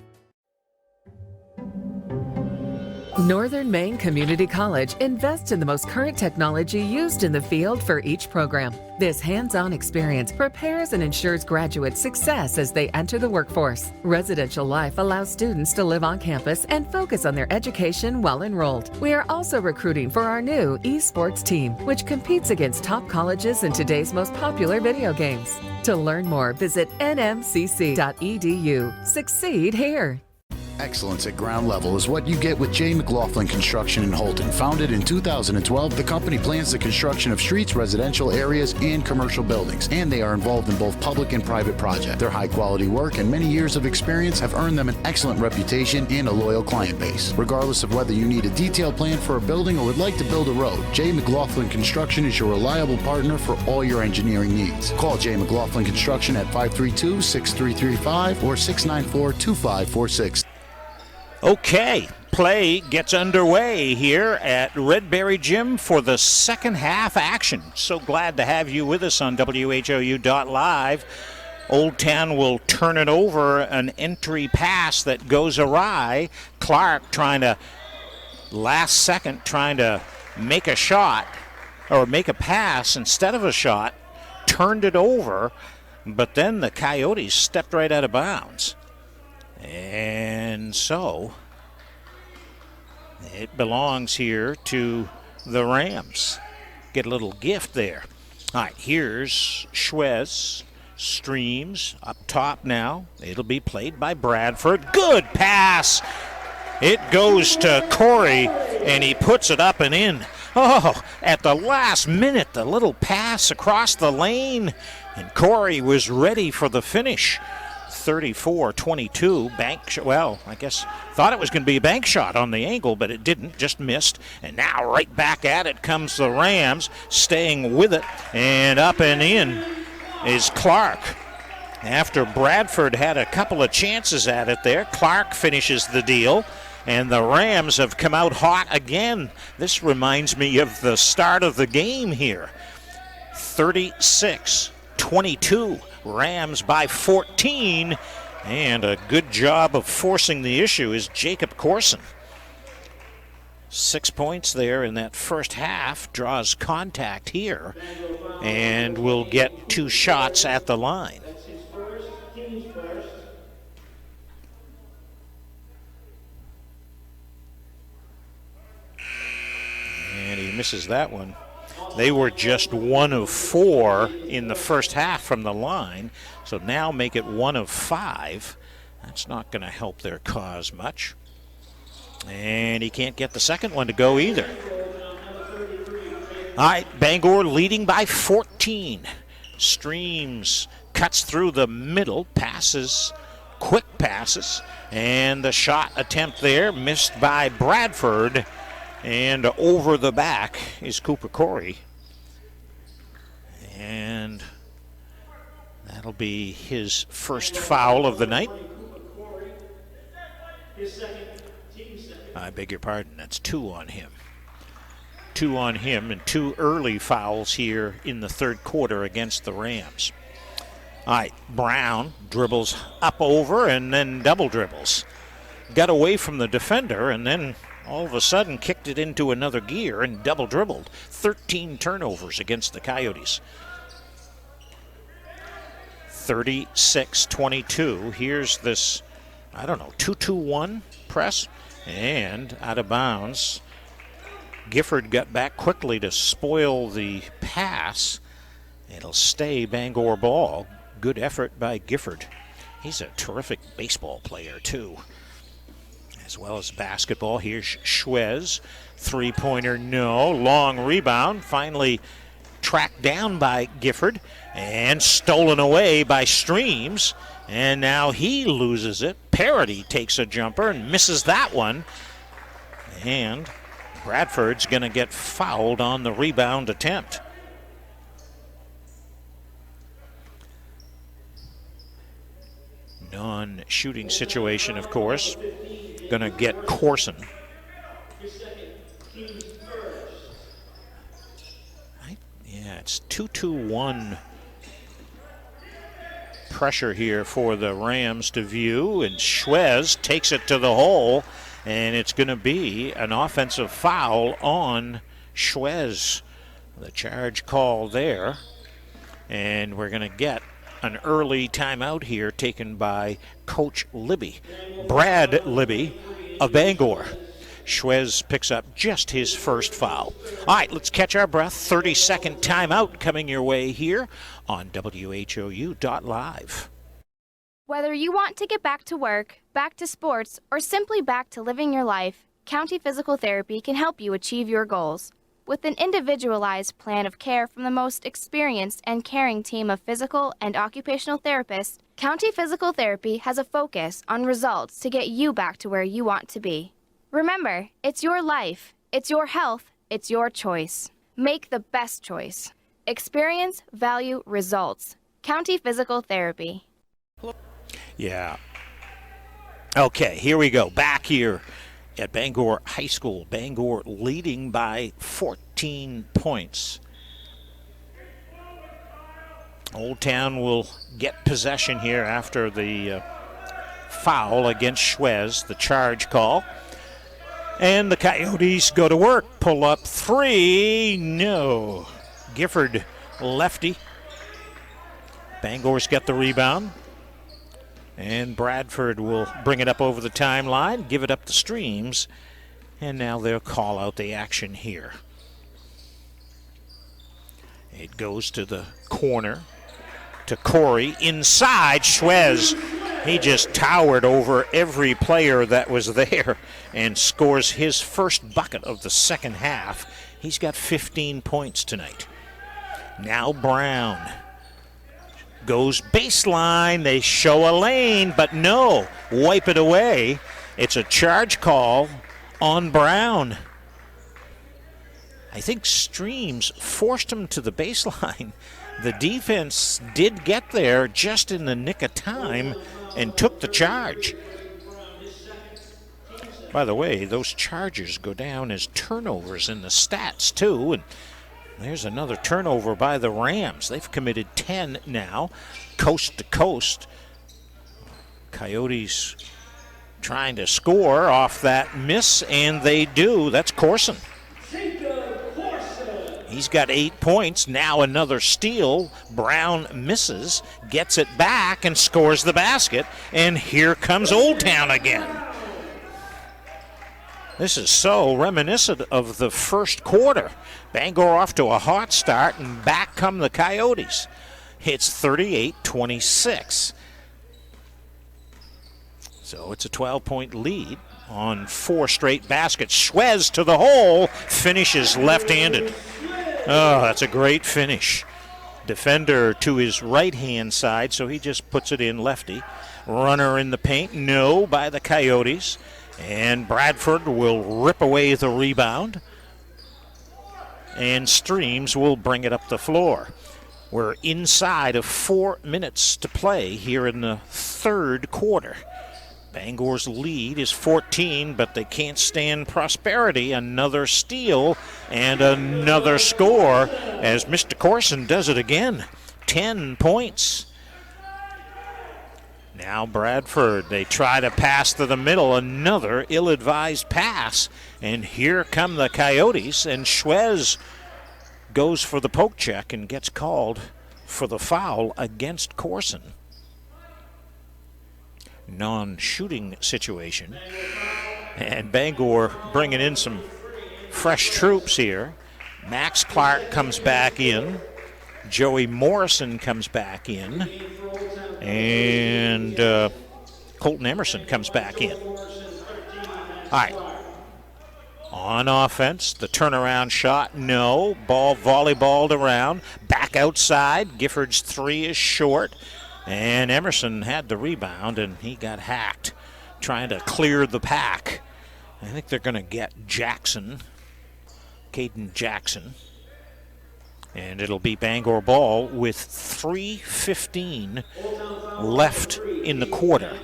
Northern Maine Community College invests in the most current technology used in the field for each program. This hands-on experience prepares and ensures graduates' success as they enter the workforce. Residential life allows students to live on campus and focus on their education while enrolled. We are also recruiting for our new esports team, which competes against top colleges in today's most popular video games. To learn more, visit nmcc.edu. Succeed here. Excellence at ground level is what you get with J. McLaughlin Construction in Holton. Founded in 2012, the company plans the construction of streets, residential areas, and commercial buildings, and they are involved in both public and private projects. Their high-quality work and many years of experience have earned them an excellent reputation and a loyal client base. Regardless of whether you need a detailed plan for a building or would like to build a road, J. McLaughlin Construction is your reliable partner for all your engineering needs. Call J. McLaughlin Construction at 532-6335 or 694-2546. Okay, play gets underway here at Redberry Gym for the second half action. So glad to have you with us on WHOU.live. Old Town will turn it over, an entry pass that goes awry. Clark trying to, last second, trying to make a shot or make a pass instead of a shot, turned it over, but then the Coyotes stepped right out of bounds. And so it belongs here to the Rams. Get a little gift there. All right, here's Schwez. Streams up top now. It'll be played by Bradford. Good pass. It goes to Corey, and he puts it up and in. Oh, at the last minute, the little pass across the lane, and Corey was ready for the finish. 34-22, I guess thought it was going to be a bank shot on the angle, but it didn't, just missed. And now right back at it comes the Rams, staying with it, and up and in is Clark. After Bradford had a couple of chances at it there, Clark finishes the deal, and the Rams have come out hot again. This reminds me of the start of the game here. 36-22. Rams by 14, and a good job of forcing the issue is Jacob Corson. 6 points there in that first half, draws contact here, and will get 2 shots at the line. And he misses that one. They were just 1 of 4 in the first half from the line, so now make it 1 of 5. That's not going to help their cause much. And he can't get the second one to go either. All right, Bangor leading by 14. Streams cuts through the middle, passes, quick passes, and the shot attempt there missed by Bradford. And over the back is Cooper Corey. And that'll be his first foul of the night. I beg your pardon, that's 2 on him. 2 on him and 2 early fouls here in the third quarter against the Rams. All right, Brown dribbles up over and then double dribbles. Got away from the defender and then all of a sudden kicked it into another gear and double dribbled. 13 turnovers against the Coyotes. 36-22. Here's this, 2-2-1 press. And out of bounds. Gifford got back quickly to spoil the pass. It'll stay Bangor ball. Good effort by Gifford. He's a terrific baseball player, too, as well as basketball. Here's Schwez. Three-pointer, no. Long rebound. Finally tracked down by Gifford and stolen away by Streams. And now he loses it. Parity takes a jumper and misses that one. And Bradford's going to get fouled on the rebound attempt. Non-shooting situation, of course. Going to get Corson. Yeah, it's 2-2-1 pressure here for the Rams to view, and Schwez takes it to the hole, and it's going to be an offensive foul on Schwez. The charge call there, and we're going to get an early timeout here taken by Coach Libby, Brad Libby of Bangor. Schwez picks up just his first foul. All right, let's catch our breath. 30-second timeout coming your way here on WHOU.live. Whether you want to get back to work, back to sports, or simply back to living your life, County Physical Therapy can help you achieve your goals. With an individualized plan of care from the most experienced and caring team of physical and occupational therapists, County Physical Therapy has a focus on results to get you back to where you want to be. Remember, it's your life, it's your health, it's your choice. Make the best choice. Experience, value, results. County Physical Therapy. Yeah. Okay, here we go. Back here at Bangor High School. Bangor leading by 14 points. Old Town will get possession here after the foul against Schwez, the charge call. And the Coyotes go to work. Pull up three. No. Gifford lefty. Bangor's got the rebound. And Bradford will bring it up over the timeline, give it up the streams, and now they'll call out the action here. It goes to the corner to Corey. Inside, Schwez. He just towered over every player that was there and scores his first bucket of the second half. He's got 15 points tonight. Now Brown goes baseline. They show a lane, but no, wipe it away. It's a charge call on Brown. I think Streams forced him to the baseline. The defense did get there just in the nick of time and took the charge. By the way, those charges go down as turnovers in the stats too, and there's another turnover by the Rams. They've committed 10 now, coast to coast. Coyotes trying to score off that miss, and they do. That's Corson. He's got 8 points. Now another steal. Brown misses, gets it back, and scores the basket. And here comes Old Town again. This is so reminiscent of the first quarter. Bangor off to a hot start, and back come the Coyotes. It's 38-26. So it's a 12-point lead on 4 straight baskets. Schwez to the hole, finishes left-handed. Oh, that's a great finish. Defender to his right-hand side, so he just puts it in lefty. Runner in the paint, no, by the Coyotes. And Bradford will rip away the rebound. And Streams will bring it up the floor. We're inside of 4 minutes to play here in the third quarter. Bangor's lead is 14, but they can't stand prosperity. Another steal and another score as Mr. Corson does it again. 10 points. Now Bradford, they try to pass to the middle, another ill-advised pass. And here come the Coyotes, and Schwez goes for the poke check and gets called for the foul against Corson. Non-shooting situation. And Bangor bringing in some fresh troops here. Max Clark comes back in. Joey Morrison comes back in. And Colton Emerson comes back in. All right. On offense, the turnaround shot, no. Ball volleyballed around. Back outside. Gifford's three is short. And Emerson had the rebound, and he got hacked trying to clear the pack. I think they're going to get Jackson, Caden Jackson. And it'll be Bangor ball with 3:15 left in the quarter.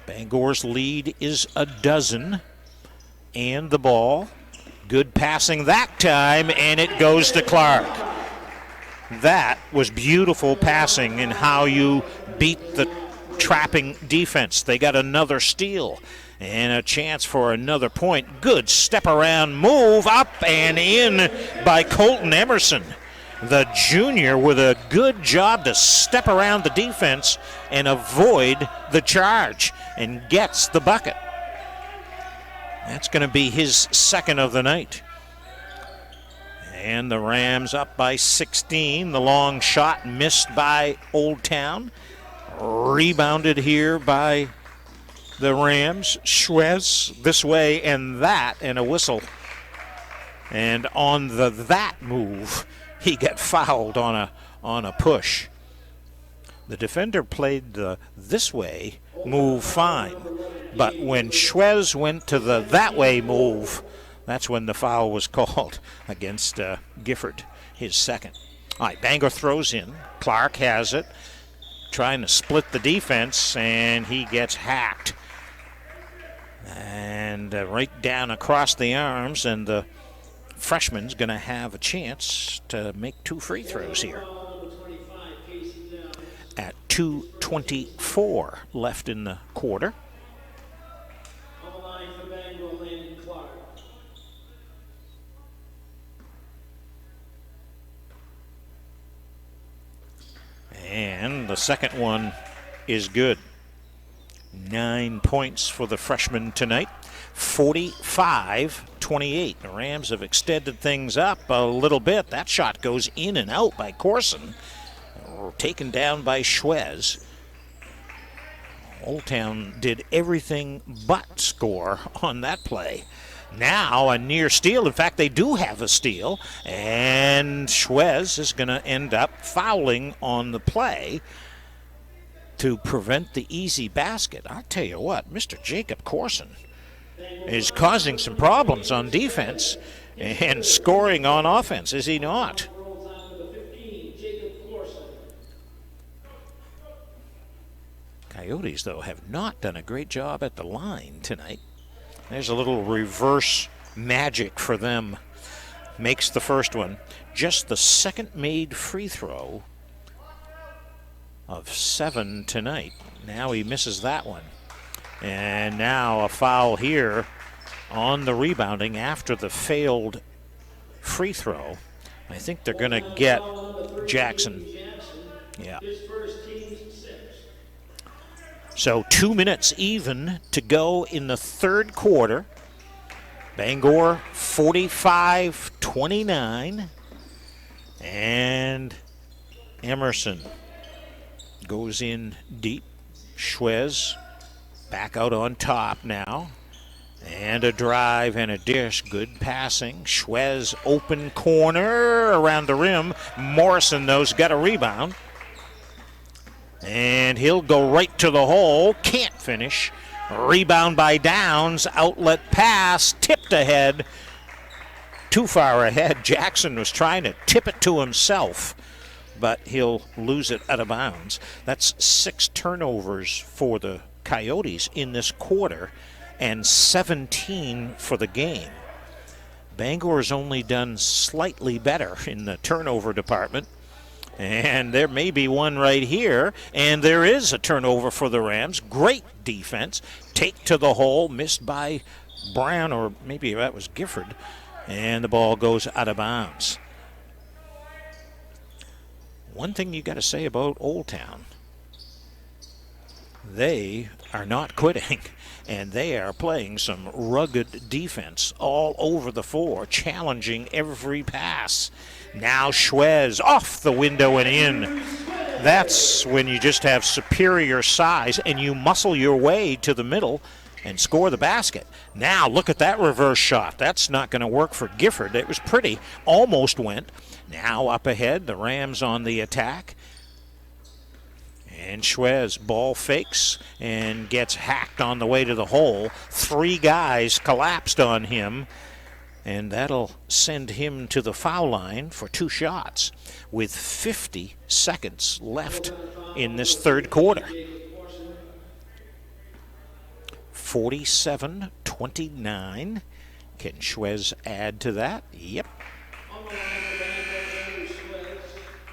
Bangor's lead is a dozen. And the ball. Good passing that time, and it goes to Clark. That was beautiful passing in how you beat the trapping defense. They got another steal and a chance for another point. Good step around move, up and in by Colton Emerson. The junior with a good job to step around the defense and avoid the charge and gets the bucket. That's going to be his second of the night. And the Rams up by 16. The long shot missed by Old Town. Rebounded here by the Rams. Schwez this way and that, and a whistle. And on that move, he got fouled on a push. The defender played the this way move fine, but when Schwez went to the that way move, that's when the foul was called against Gifford, his second. All right, Bangor throws in. Clark has it, trying to split the defense, and he gets hacked. And right down across the arms, and the freshman's going to have a chance to make 2 free throws here. At 2:24 left in the quarter. On the line for Bangor, Landon Clark. And the second one is good. 9 points for the freshman tonight. 45-28. The Rams have extended things up a little bit. That shot goes in and out by Corson. Taken down by Schwez. Old Town did everything but score on that play. Now a near steal. In fact, they do have a steal. And Schwez is going to end up fouling on the play to prevent the easy basket. I'll tell you what, Mr. Jacob Corson is causing some problems on defense and scoring on offense, is he not? Coyotes, though, have not done a great job at the line tonight. There's a little reverse magic for them. Makes the first one. Just the second made free throw of 7 tonight. Now he misses that one. And now a foul here on the rebounding after the failed free throw. I think they're going to get Jackson. Yeah. So 2 minutes even to go in the third quarter. Bangor 45-29. And Emerson goes in deep. Schwez back out on top now. And a drive and a dish. Good passing. Schwez open corner around the rim. Morrison, though's got a rebound. And he'll go right to the hole. Can't finish. Rebound by Downs. Outlet pass. Tipped ahead. Too far ahead. Jackson was trying to tip it to himself, but he'll lose it out of bounds. That's 6 turnovers for the Coyotes in this quarter and 17 for the game. Bangor's only done slightly better in the turnover department. And there may be one right here, and there is a turnover for the Rams. Great defense. Take to the hole, missed by Brown, or maybe that was Gifford. And the ball goes out of bounds. One thing you got to say about Old Town, they are not quitting, and they are playing some rugged defense all over the floor, challenging every pass. Now Schwez off the window and in. That's when you just have superior size and you muscle your way to the middle and score the basket. Now look at that reverse shot. That's not going to work for Gifford. It was pretty. Almost went. Now up ahead, the Rams on the attack. And Schwez ball fakes and gets hacked on the way to the hole. 3 guys collapsed on him. And that'll send him to the foul line for 2 shots with 50 seconds left in this third quarter. 47-29. Can Schwez add to that? Yep.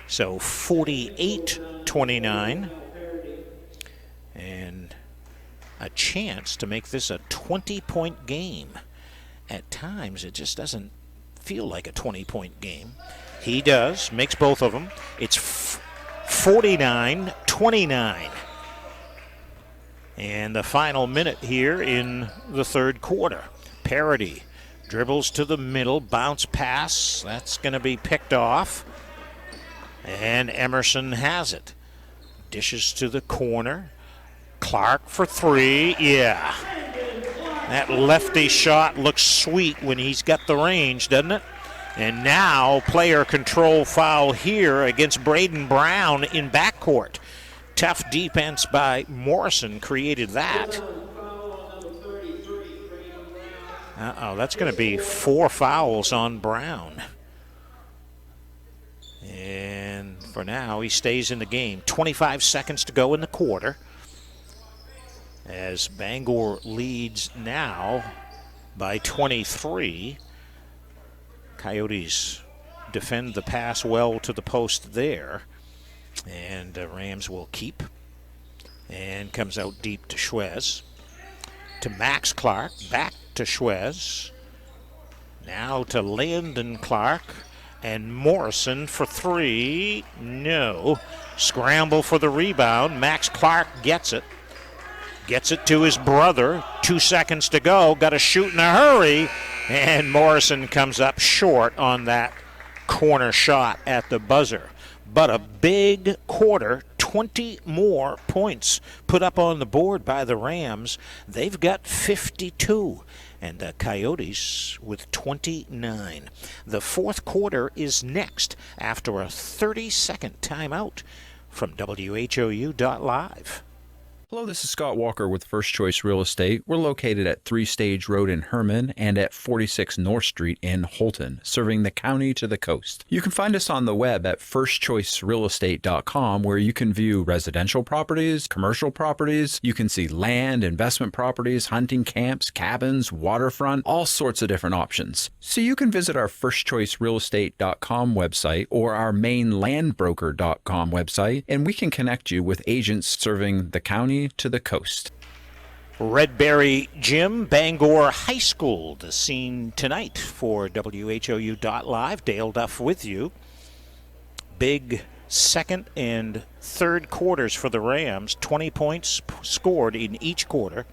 So 48-29. And a chance to make this a 20-point game. At times, it just doesn't feel like a 20-point game. He does, makes both of them. It's 49-29. And the final minute here in the third quarter. Parity Dribbles to the middle, bounce pass. That's going to be picked off. And Emerson has it. Dishes to the corner. Clark for three. Yeah. That lefty shot looks sweet when he's got the range, doesn't it? And now player control foul here against Braden Brown in backcourt. Tough defense by Morrison created that. That's going to be 4 fouls on Brown. And for now, he stays in the game. 25 seconds to go in the quarter. As Bangor leads now by 23. Coyotes defend the pass well to the post there. And Rams will keep. And comes out deep to Schwez. To Max Clark. Back to Schwez. Now to Landon Clark. And Morrison for three. No. Scramble for the rebound. Max Clark gets it. Gets it to his brother. 2 seconds to go. Got to shoot in a hurry. And Morrison comes up short on that corner shot at the buzzer. But a big quarter, 20 more points put up on the board by the Rams. They've got 52. And the Coyotes with 29. The fourth quarter is next after a 30-second timeout from WHOU.live. Hello, this is Scott Walker with First Choice Real Estate. We're located at 3 Stage Road in Herman and at 46 North Street in Holton, serving the county to the coast. You can find us on the web at firstchoicerealestate.com, where you can view residential properties, commercial properties. You can see land, investment properties, hunting camps, cabins, waterfront, all sorts of different options. So you can visit our firstchoicerealestate.com website or our mainlandbroker.com website, and we can connect you with agents serving the county to the coast. Redberry Gym, Bangor High School, the scene tonight for WHOU.live. Dale Duff with you. Big second and third quarters for the Rams. 20 points scored in each quarter.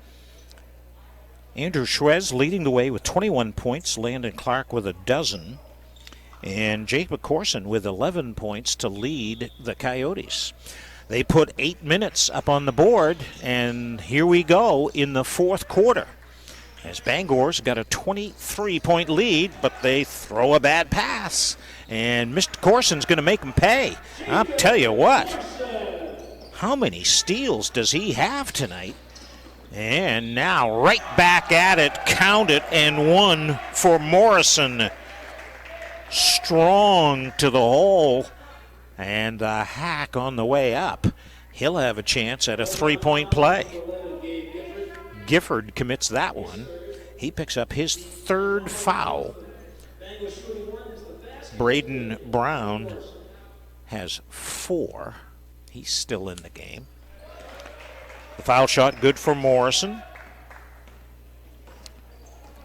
Andrew Schwez leading the way with 21 points. Landon Clark with a dozen. And Jake McCorson with 11 points to lead the Coyotes. They put 8 minutes up on the board, and here we go in the fourth quarter. As Bangor's got a 23-point lead, but they throw a bad pass. And Mr. Corson's going to make them pay. I'll tell you what. How many steals does he have tonight? And now right back at it, count it, and one for Morrison. Strong to the hole. And the hack on the way up. He'll have a chance at a three-point play. Gifford commits that one. He picks up his third foul. Braden Brown has 4. He's still in the game. The foul shot good for Morrison.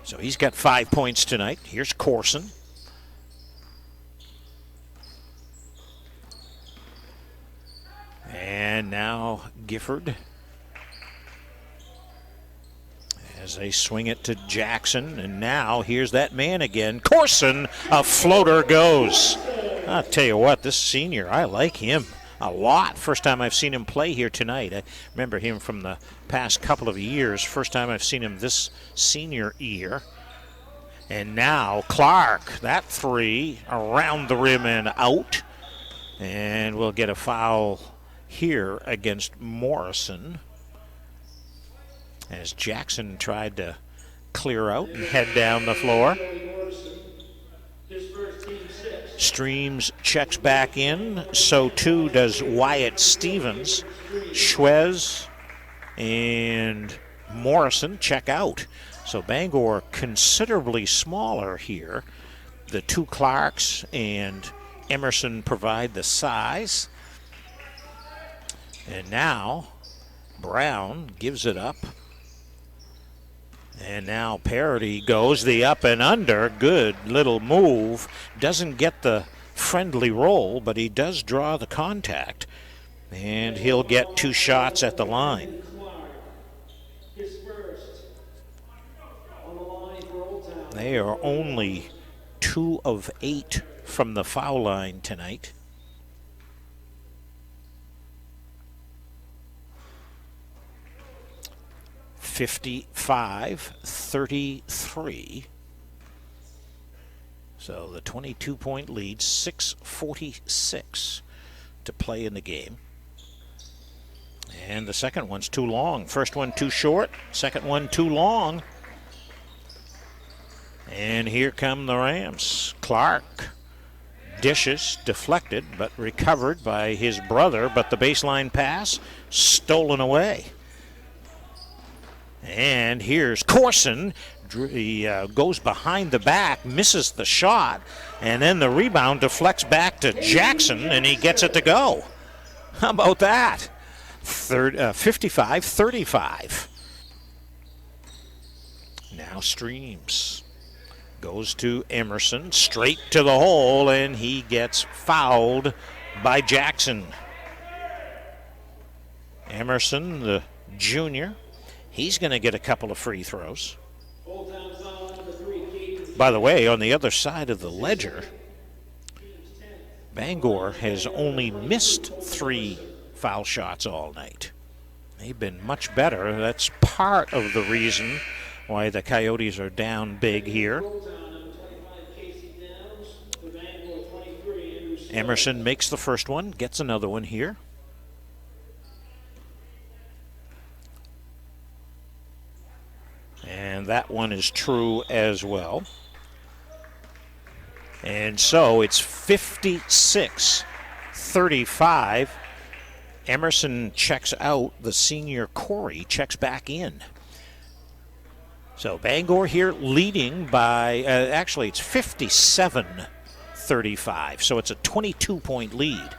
So he's got 5 points tonight. Here's Corson. And now Gifford as they swing it to Jackson. And now here's that man again. Corson, a floater goes. I'll tell you what, this senior, I like him a lot. First time I've seen him play here tonight. I remember him from the past couple of years. First time I've seen him this senior year. And now Clark, that three around the rim and out. And we'll get a foul here against Morrison as Jackson tried to clear out and head down the floor. Streams checks back in, so too does Wyatt Stevens. Schwez and Morrison check out. So Bangor considerably smaller here. The two Clarks and Emerson provide the size. And now Brown gives it up. And now Parity goes the up and under. Good little move. Doesn't get the friendly roll, but he does draw the contact. And he'll get 2 shots at the line. They are only 2 of 8 from the foul line tonight. (55-33). So the 22-point lead, 6:46 to play in the game. And the second one's too long. First one too short, second one too long. And here come the Rams. Clark dishes, deflected, but recovered by his brother, but the baseline pass stolen away. And here's Corson. He goes behind the back, misses the shot, and then the rebound deflects back to Jackson, and he gets it to go. How about that? 55-35. Now Streams goes to Emerson, straight to the hole, and he gets fouled by Jackson. Emerson, the junior, he's going to get a couple of free throws. By the way, on the other side of the ledger, Bangor has only missed 3 foul shots all night. They've been much better. That's part of the reason why the Coyotes are down big here. Emerson makes the first one, gets another one here. And that one is true as well. And so it's 56-35. Emerson checks out. The senior Corey checks back in. So Bangor here leading by, actually it's 57-35. So it's a 22-point lead.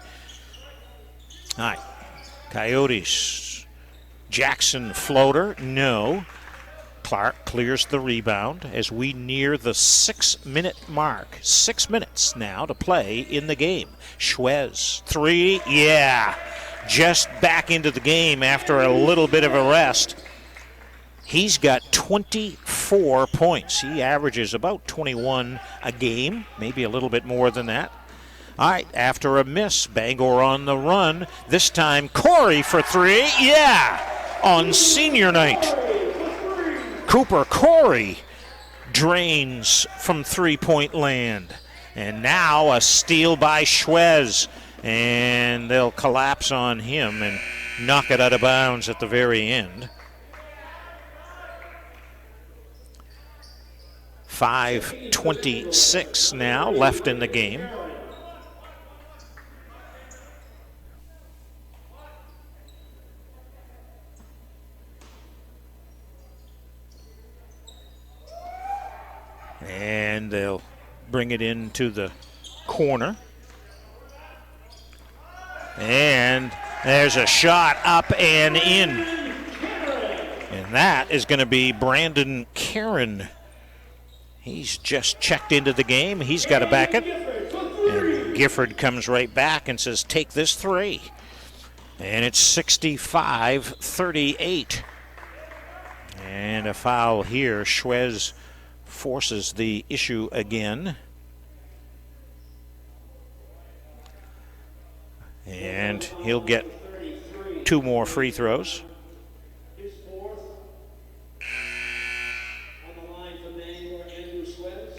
All right, Coyotes. Jackson floater, no. Clark clears the rebound as we near the 6-minute mark. 6 minutes now to play in the game. Schwez, 3, yeah. Just back into the game after a little bit of a rest. He's got 24 points. He averages about 21 a game, maybe a little bit more than that. All right, after a miss, Bangor on the run. This time, Corey for 3, yeah, on senior night. Cooper Corey drains from three-point land. And now a steal by Schwez. And they'll collapse on him and knock it out of bounds at the very end. 5:26 now left in the game. And they'll bring it into the corner. And there's a shot up and in. And that is going to be Brandon Caron. He's just checked into the game. He's got to back it. And Gifford comes right back and says, take this 3. And it's 65-38. And a foul here. Schwez forces the issue again. And he'll get 2 more free throws. On the line for Bangor, Andrew Schwez.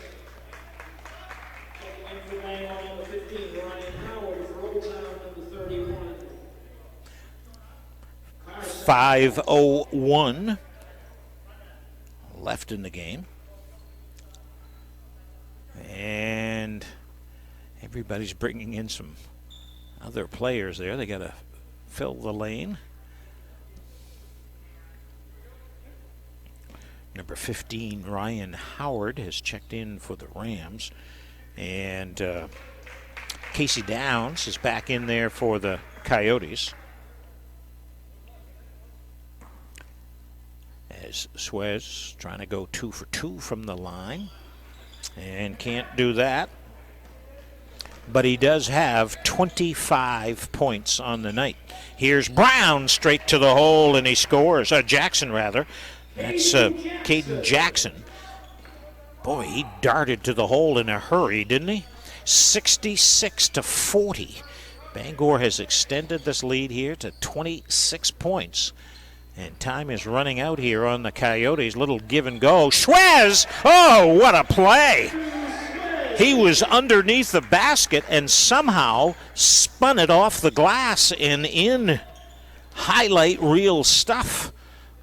Checking in for Bangor, number 15, Ryan Howard. For Old Town, number 31. 5:01 left in the game. And everybody's bringing in some other players there. They got to fill the lane. Number 15, Ryan Howard, has checked in for the Rams. And Casey Downs is back in there for the Coyotes. As Schwez trying to go 2 for 2 from the line. And can't do that. But he does have 25 points on the night. Here's Brown straight to the hole, and he scores. Jackson, rather. That's Caden Jackson. Boy, he darted to the hole in a hurry, didn't he? 66-40. Bangor has extended this lead here to 26 points. And time is running out here on the Coyotes. Little give and go. Schwez! Oh, what a play! He was underneath the basket and somehow spun it off the glass and in. Highlight reel stuff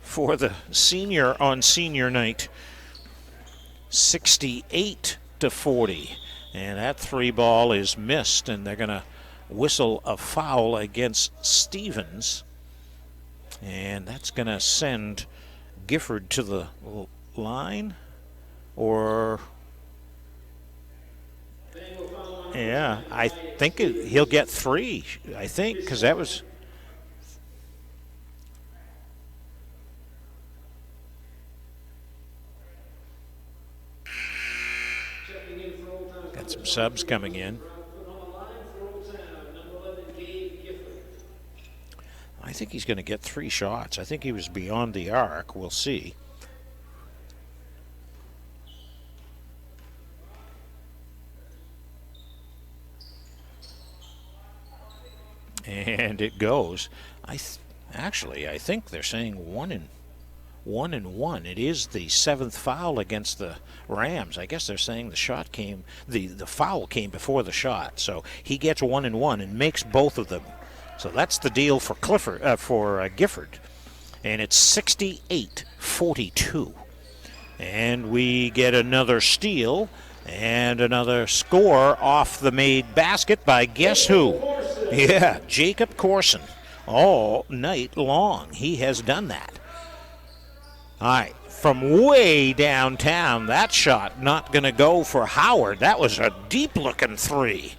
for the senior on senior night. 68-40. And that three ball is missed, and they're going to whistle a foul against Stevens. And that's going to send Gifford to the line. Or, yeah, I think he'll get three, I think, because that was... Got some subs coming in. I think he's going to get three shots. I think he was beyond the arc. We'll see. And it goes. Actually, I think they're saying 1-1. It is the seventh foul against the Rams. I guess they're saying the shot came, the foul came before the shot. So he gets 1-1 and makes both of them. So that's the deal for Gifford. And it's 68-42. And we get another steal and another score off the made basket by guess who? Yeah, Jacob Corson. All night long he has done that. All right, from way downtown, that shot not going to go for Howard. That was a deep-looking three.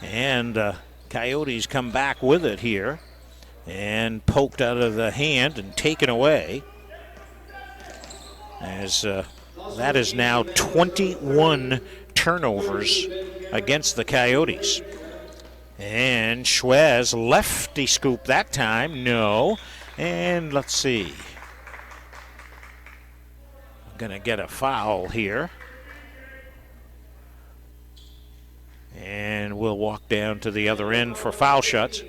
And Coyotes come back with it here and poked out of the hand and taken away. As that is now 21 turnovers against the Coyotes. And Schwez lefty scoop that time. No. And let's see. Going to get a foul here. And we'll walk down to the other end for foul shots.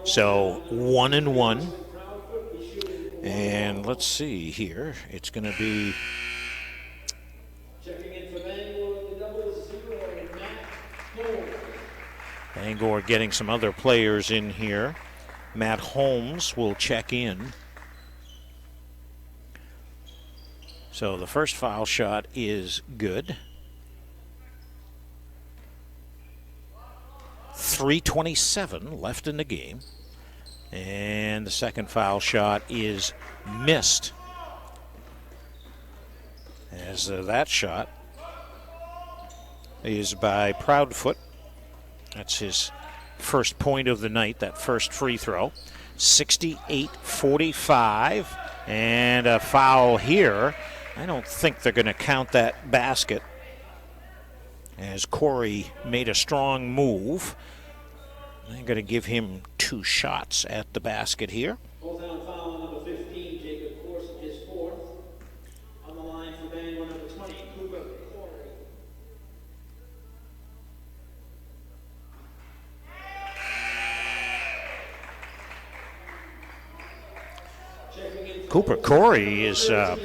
So 1-1. And let's see here. It's going to be Bangor getting some other players in here. Matt Holmes will check in. So the first foul shot is good. 3:27 left in the game. And the second foul shot is missed. As that shot is by Proudfoot. That's his first point of the night, that first free throw. 68-45. And a foul here. I don't think they're going to count that basket, as Corey made a strong move. They're going to give him two shots at the basket here. Both on foul on number 15, Jacob Corson, his fourth. On the line for Bangor, number 20, Cooper Corey. Cooper Corey is, I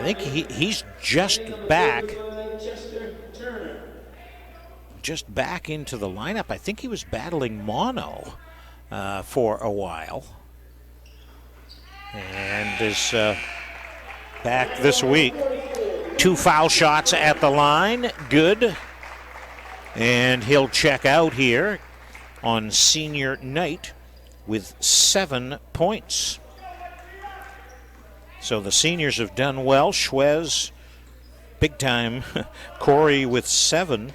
think he's just back into the lineup. I think he was battling mono for a while. And is back this week. Two foul shots at the line. Good. And he'll check out here on senior night with 7 points. So the seniors have done well. Schwez, big time. Corey with 7.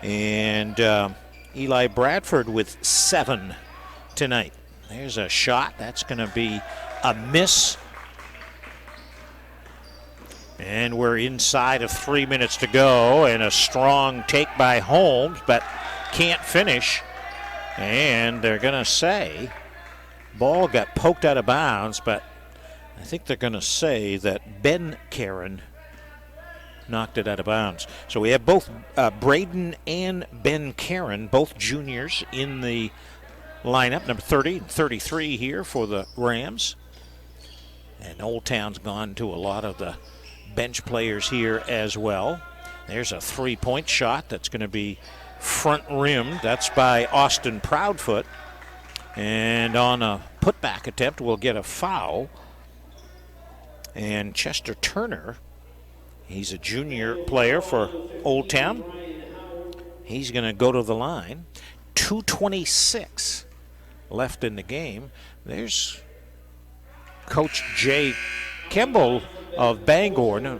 And Eli Bradford with 7 tonight. There's a shot. That's going to be a miss. And we're inside of 3 minutes to go. And a strong take by Holmes, but can't finish. And they're going to say ball got poked out of bounds, but I think they're going to say that Ben Karen knocked it out of bounds. So we have both Braden and Ben Karen, both juniors, in the lineup, number 30 and 33 here for the Rams. And Old Town's gone to a lot of the bench players here as well. There's a three-point shot that's going to be front rimmed. That's by Austin Proudfoot. And on a putback attempt, we'll get a foul. And Chester Turner, he's a junior player for Old Town. He's going to go to the line. 2:26 left in the game. There's Coach Jay Kimball of Bangor. No,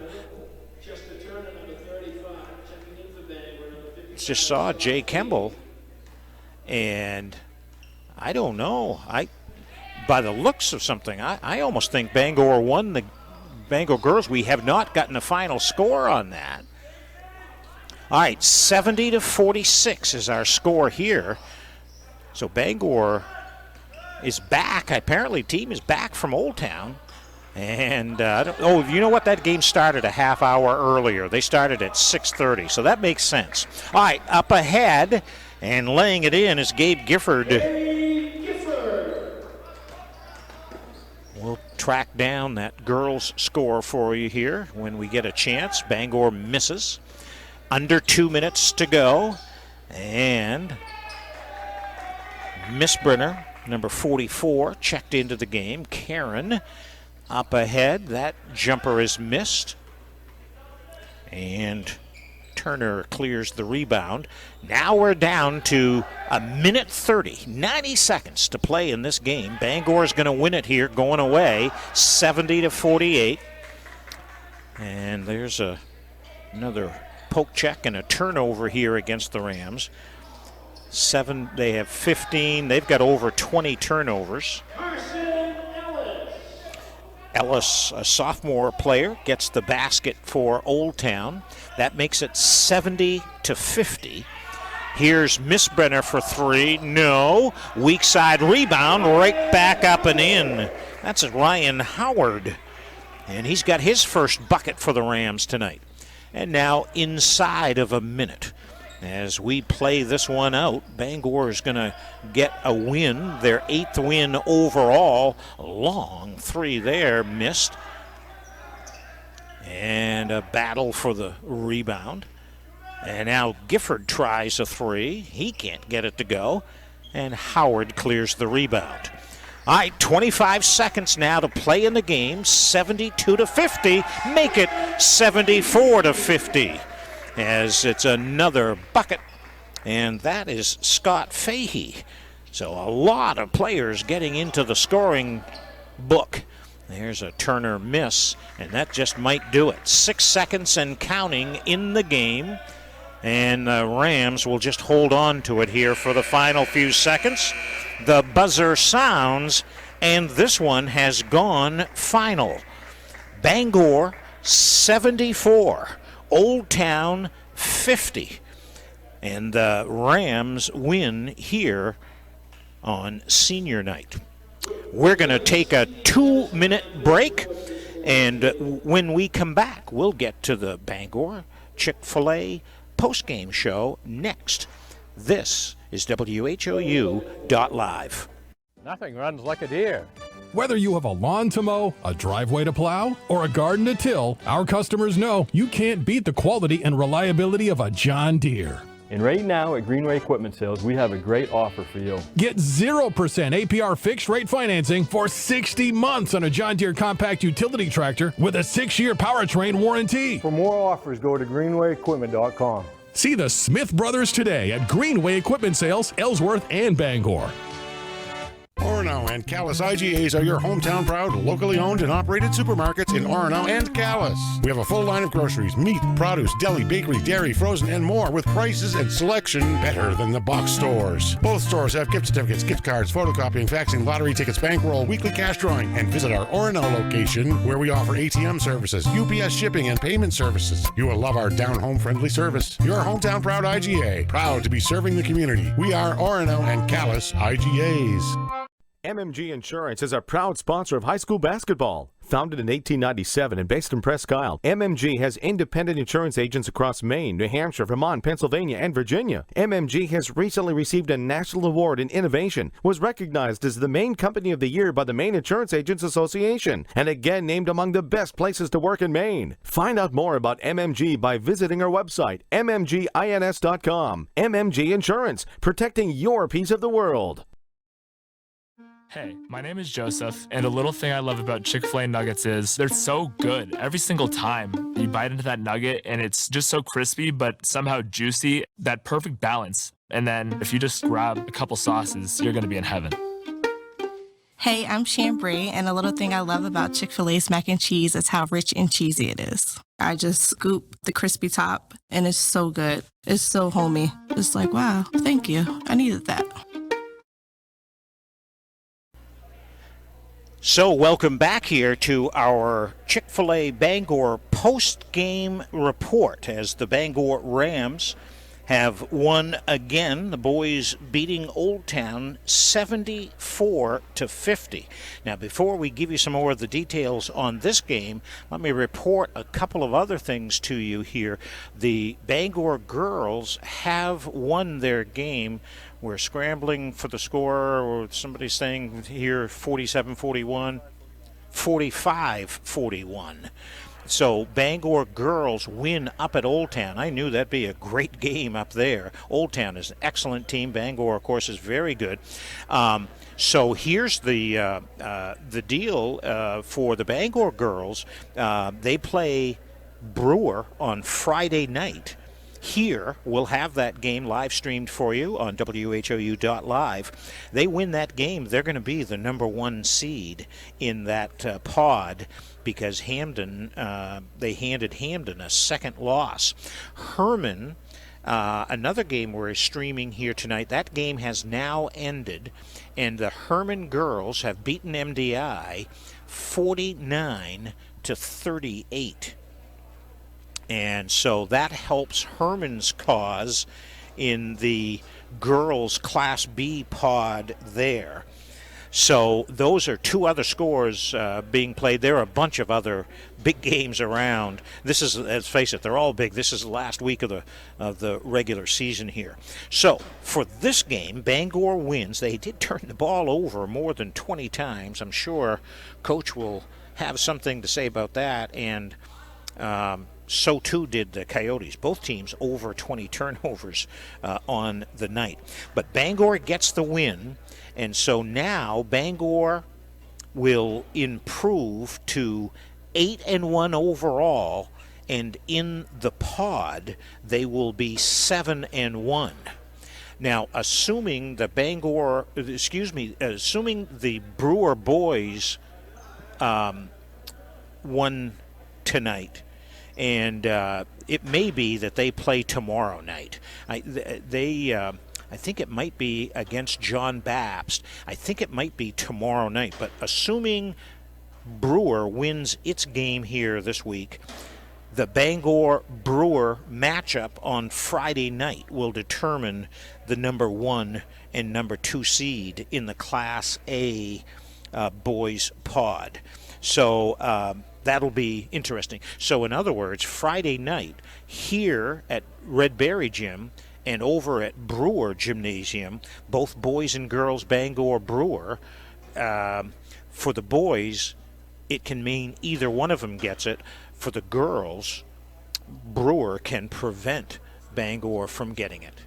just saw Jay Kimball, and I don't know. By the looks of something, I almost think Bangor won the Bangor girls. We have not gotten a final score on that. All right, 70-46 is our score here. So Bangor is back. Apparently, team is back from Old Town. And, you know what? That game started a half hour earlier. They started at 6:30, so that makes sense. All right, up ahead and laying it in is Gabe Gifford. We'll track down that girls' score for you here when we get a chance. Bangor misses. Under 2 minutes to go. And Miss Brenner, number 44, checked into the game. Karen up ahead. That jumper is missed. And Turner clears the rebound. Now we're down to a minute 30, 90 seconds to play in this game. Bangor's going to win it here going away, 70-48. And there's another poke check and a turnover here against the Rams. They have 15. They've got over 20 turnovers. Ellis, a sophomore player, gets the basket for Old Town. That makes it 70-50. Here's Miss Brenner for three. No. Weak side rebound, right back up and in. That's Ryan Howard. And he's got his first bucket for the Rams tonight. And now inside of a minute. As we play this one out, Bangor is going to get a win, their 8th win overall. Long three there, missed. And a battle for the rebound. And now Gifford tries a three. He can't get it to go. And Howard clears the rebound. All right, 25 seconds now to play in the game. 72-50. Make it 74-50. As it's another bucket, and that is Scott Fahey. So a lot of players getting into the scoring book. There's a Turner miss, and that just might do it. 6 seconds and counting in the game, and the Rams will just hold on to it here for the final few seconds. The buzzer sounds, and this one has gone final. Bangor 74. Old Town 50. And the Rams win here on senior night. We're going to take a 2-minute break, and when we come back, we'll get to the Bangor Chick-fil-A postgame show next. This is WHOU.live. Nothing runs like a deer. Whether you have a lawn to mow, a driveway to plow, or a garden to till, our customers know you can't beat the quality and reliability of a John Deere. And right now at Greenway Equipment Sales, we have a great offer for you. Get 0% APR fixed rate financing for 60 months on a John Deere compact utility tractor with a 6-year powertrain warranty. For more offers, go to greenwayequipment.com. See the Smith brothers today at Greenway Equipment Sales, Ellsworth and Bangor. Orono and Calais IGAs are your hometown proud, locally owned and operated supermarkets in Orono and Calais. We have a full line of groceries, meat, produce, deli, bakery, dairy, frozen, and more with prices and selection better than the box stores. Both stores have gift certificates, gift cards, photocopying, faxing, lottery tickets, bankroll, weekly cash drawing, and visit our Orono location where we offer ATM services, UPS shipping, and payment services. You will love our down-home friendly service. Your hometown proud IGA, proud to be serving the community. We are Orono and Calais IGAs. MMG Insurance is a proud sponsor of high school basketball. Founded in 1897 and based in Presque Isle, MMG has independent insurance agents across Maine, New Hampshire, Vermont, Pennsylvania, and Virginia. MMG has recently received a national award in innovation, was recognized as the Maine Company of the Year by the Maine Insurance Agents Association, and again named among the best places to work in Maine. Find out more about MMG by visiting our website, mmgins.com. MMG Insurance, protecting your piece of the world. Hey, my name is Joseph, and a little thing I love about Chick-fil-A nuggets is they're so good every single time. You bite into that nugget, and it's just so crispy, but somehow juicy, that perfect balance. And then if you just grab a couple sauces, you're going to be in heaven. Hey, I'm Chambray, and a little thing I love about Chick-fil-A's mac and cheese is how rich and cheesy it is. I just scoop the crispy top, and it's so good. It's so homey. It's like, wow, thank you. I needed that. So welcome back here to our Chick-fil-A Bangor post-game report as the Bangor Rams have won again. The boys beating Old Town 74-50. Now, before we give you some more of the details on this game, let me report a couple of other things to you here. The Bangor girls have won their game. We're scrambling for the score, or somebody's saying here 47-41, 45-41. So Bangor girls win up at Old Town. I knew that'd be a great game up there. Old Town is an excellent team. Bangor, of course, is very good. So here's the deal for the Bangor girls. They play Brewer on Friday night. Here, we'll have that game live streamed for you on WHOU.live. They win that game, they're going to be the number one seed in that pod because Hamden, they handed Hamden a second loss. Herman, another game we're streaming here tonight, that game has now ended, and the Herman girls have beaten MDI 49-38. And so that helps Herman's cause in the girls' Class B pod there. So those are two other scores being played. There are a bunch of other big games around. This is, let's face it, they're all big. This is the last week of the regular season here. So for this game, Bangor wins. They did turn the ball over more than 20 times. I'm sure Coach will have something to say about that. And so too did the Coyotes. Both teams over 20 turnovers on the night. But Bangor gets the win, and so now Bangor will improve to 8-1 overall, and in the pod they will be 7-1. Now, assuming the Brewer boys won tonight, and it may be that they play tomorrow night. I think it might be against John Bapst. I think it might be tomorrow night. But assuming Brewer wins its game here this week, the Bangor-Brewer matchup on Friday night will determine the number 1 and number 2 seed in the Class A boys pod. So that'll be interesting. So in other words, Friday night here at Red Berry Gym and over at Brewer Gymnasium, both boys and girls Bangor Brewer, for the boys, it can mean either one of them gets it. For the girls, Brewer can prevent Bangor from getting it.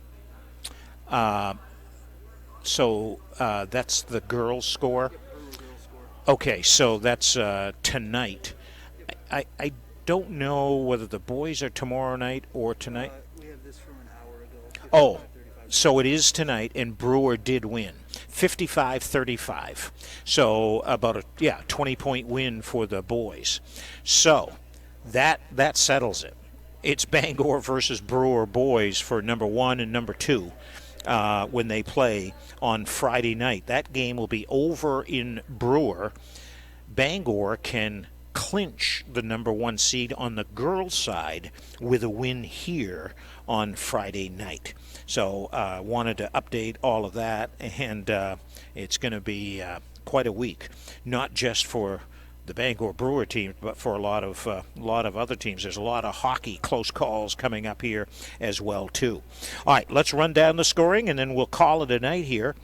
So that's the girls' score. Okay, so that's tonight. I don't know whether the boys are tomorrow night or tonight. We have this from an hour ago. Oh, so it is tonight, and Brewer did win, 55-35. So about a 20-point win for the boys. So that settles it. It's Bangor versus Brewer boys for number 1 and number 2 when they play on Friday night. That game will be over in Brewer. Bangor can clinch the number 1 seed on the girls' side with a win here on Friday night. So wanted to update all of that, and it's going to be quite a week, not just for the Bangor Brewer team, but for a lot of other teams. There's a lot of hockey close calls coming up here as well too. All right, let's run down the scoring, and then we'll call it a night here.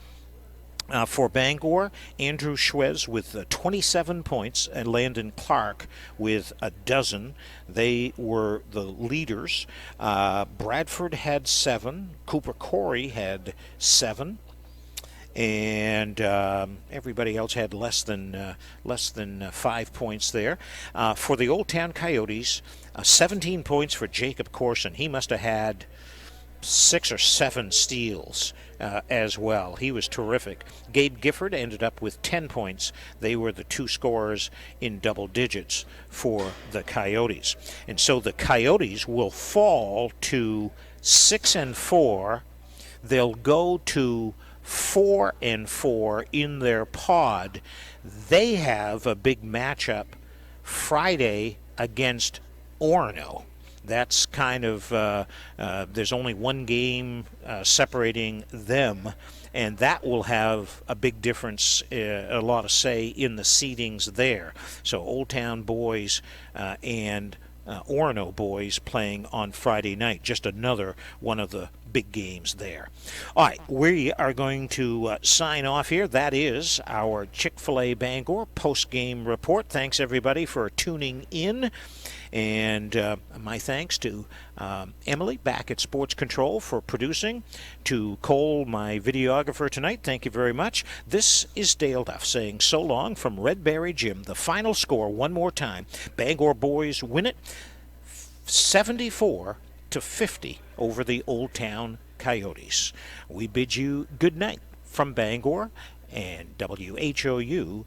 For Bangor, Andrew Schwez with 27 points and Landon Clark with a dozen. They were the leaders. Bradford had 7. Cooper Corey had 7. And everybody else had less than 5 points there. For the Old Town Coyotes, 17 points for Jacob Corson. He must have had 6 or 7 steals as well. He was terrific. Gabe Gifford ended up with 10 points. They were the 2 scorers in double digits for the Coyotes. And so the Coyotes will fall to 6-4. They'll go to 4-4 in their pod. They have a big matchup Friday against Orono. That's kind of, there's only one game separating them, and that will have a big difference, a lot of say in the seedings there. So Old Town boys and Orono boys playing on Friday night. Just another one of the big games there. All right, we are going to sign off here. That is our Chick-fil-A Bangor post-game report. Thanks, everybody, for tuning in. And my thanks to Emily back at Sports Control for producing, to Cole, my videographer tonight. Thank you very much. This is Dale Duff saying so long from Redberry Gym. The final score one more time. Bangor boys win it 74-50 over the Old Town Coyotes. We bid you good night from Bangor and WHOU.live.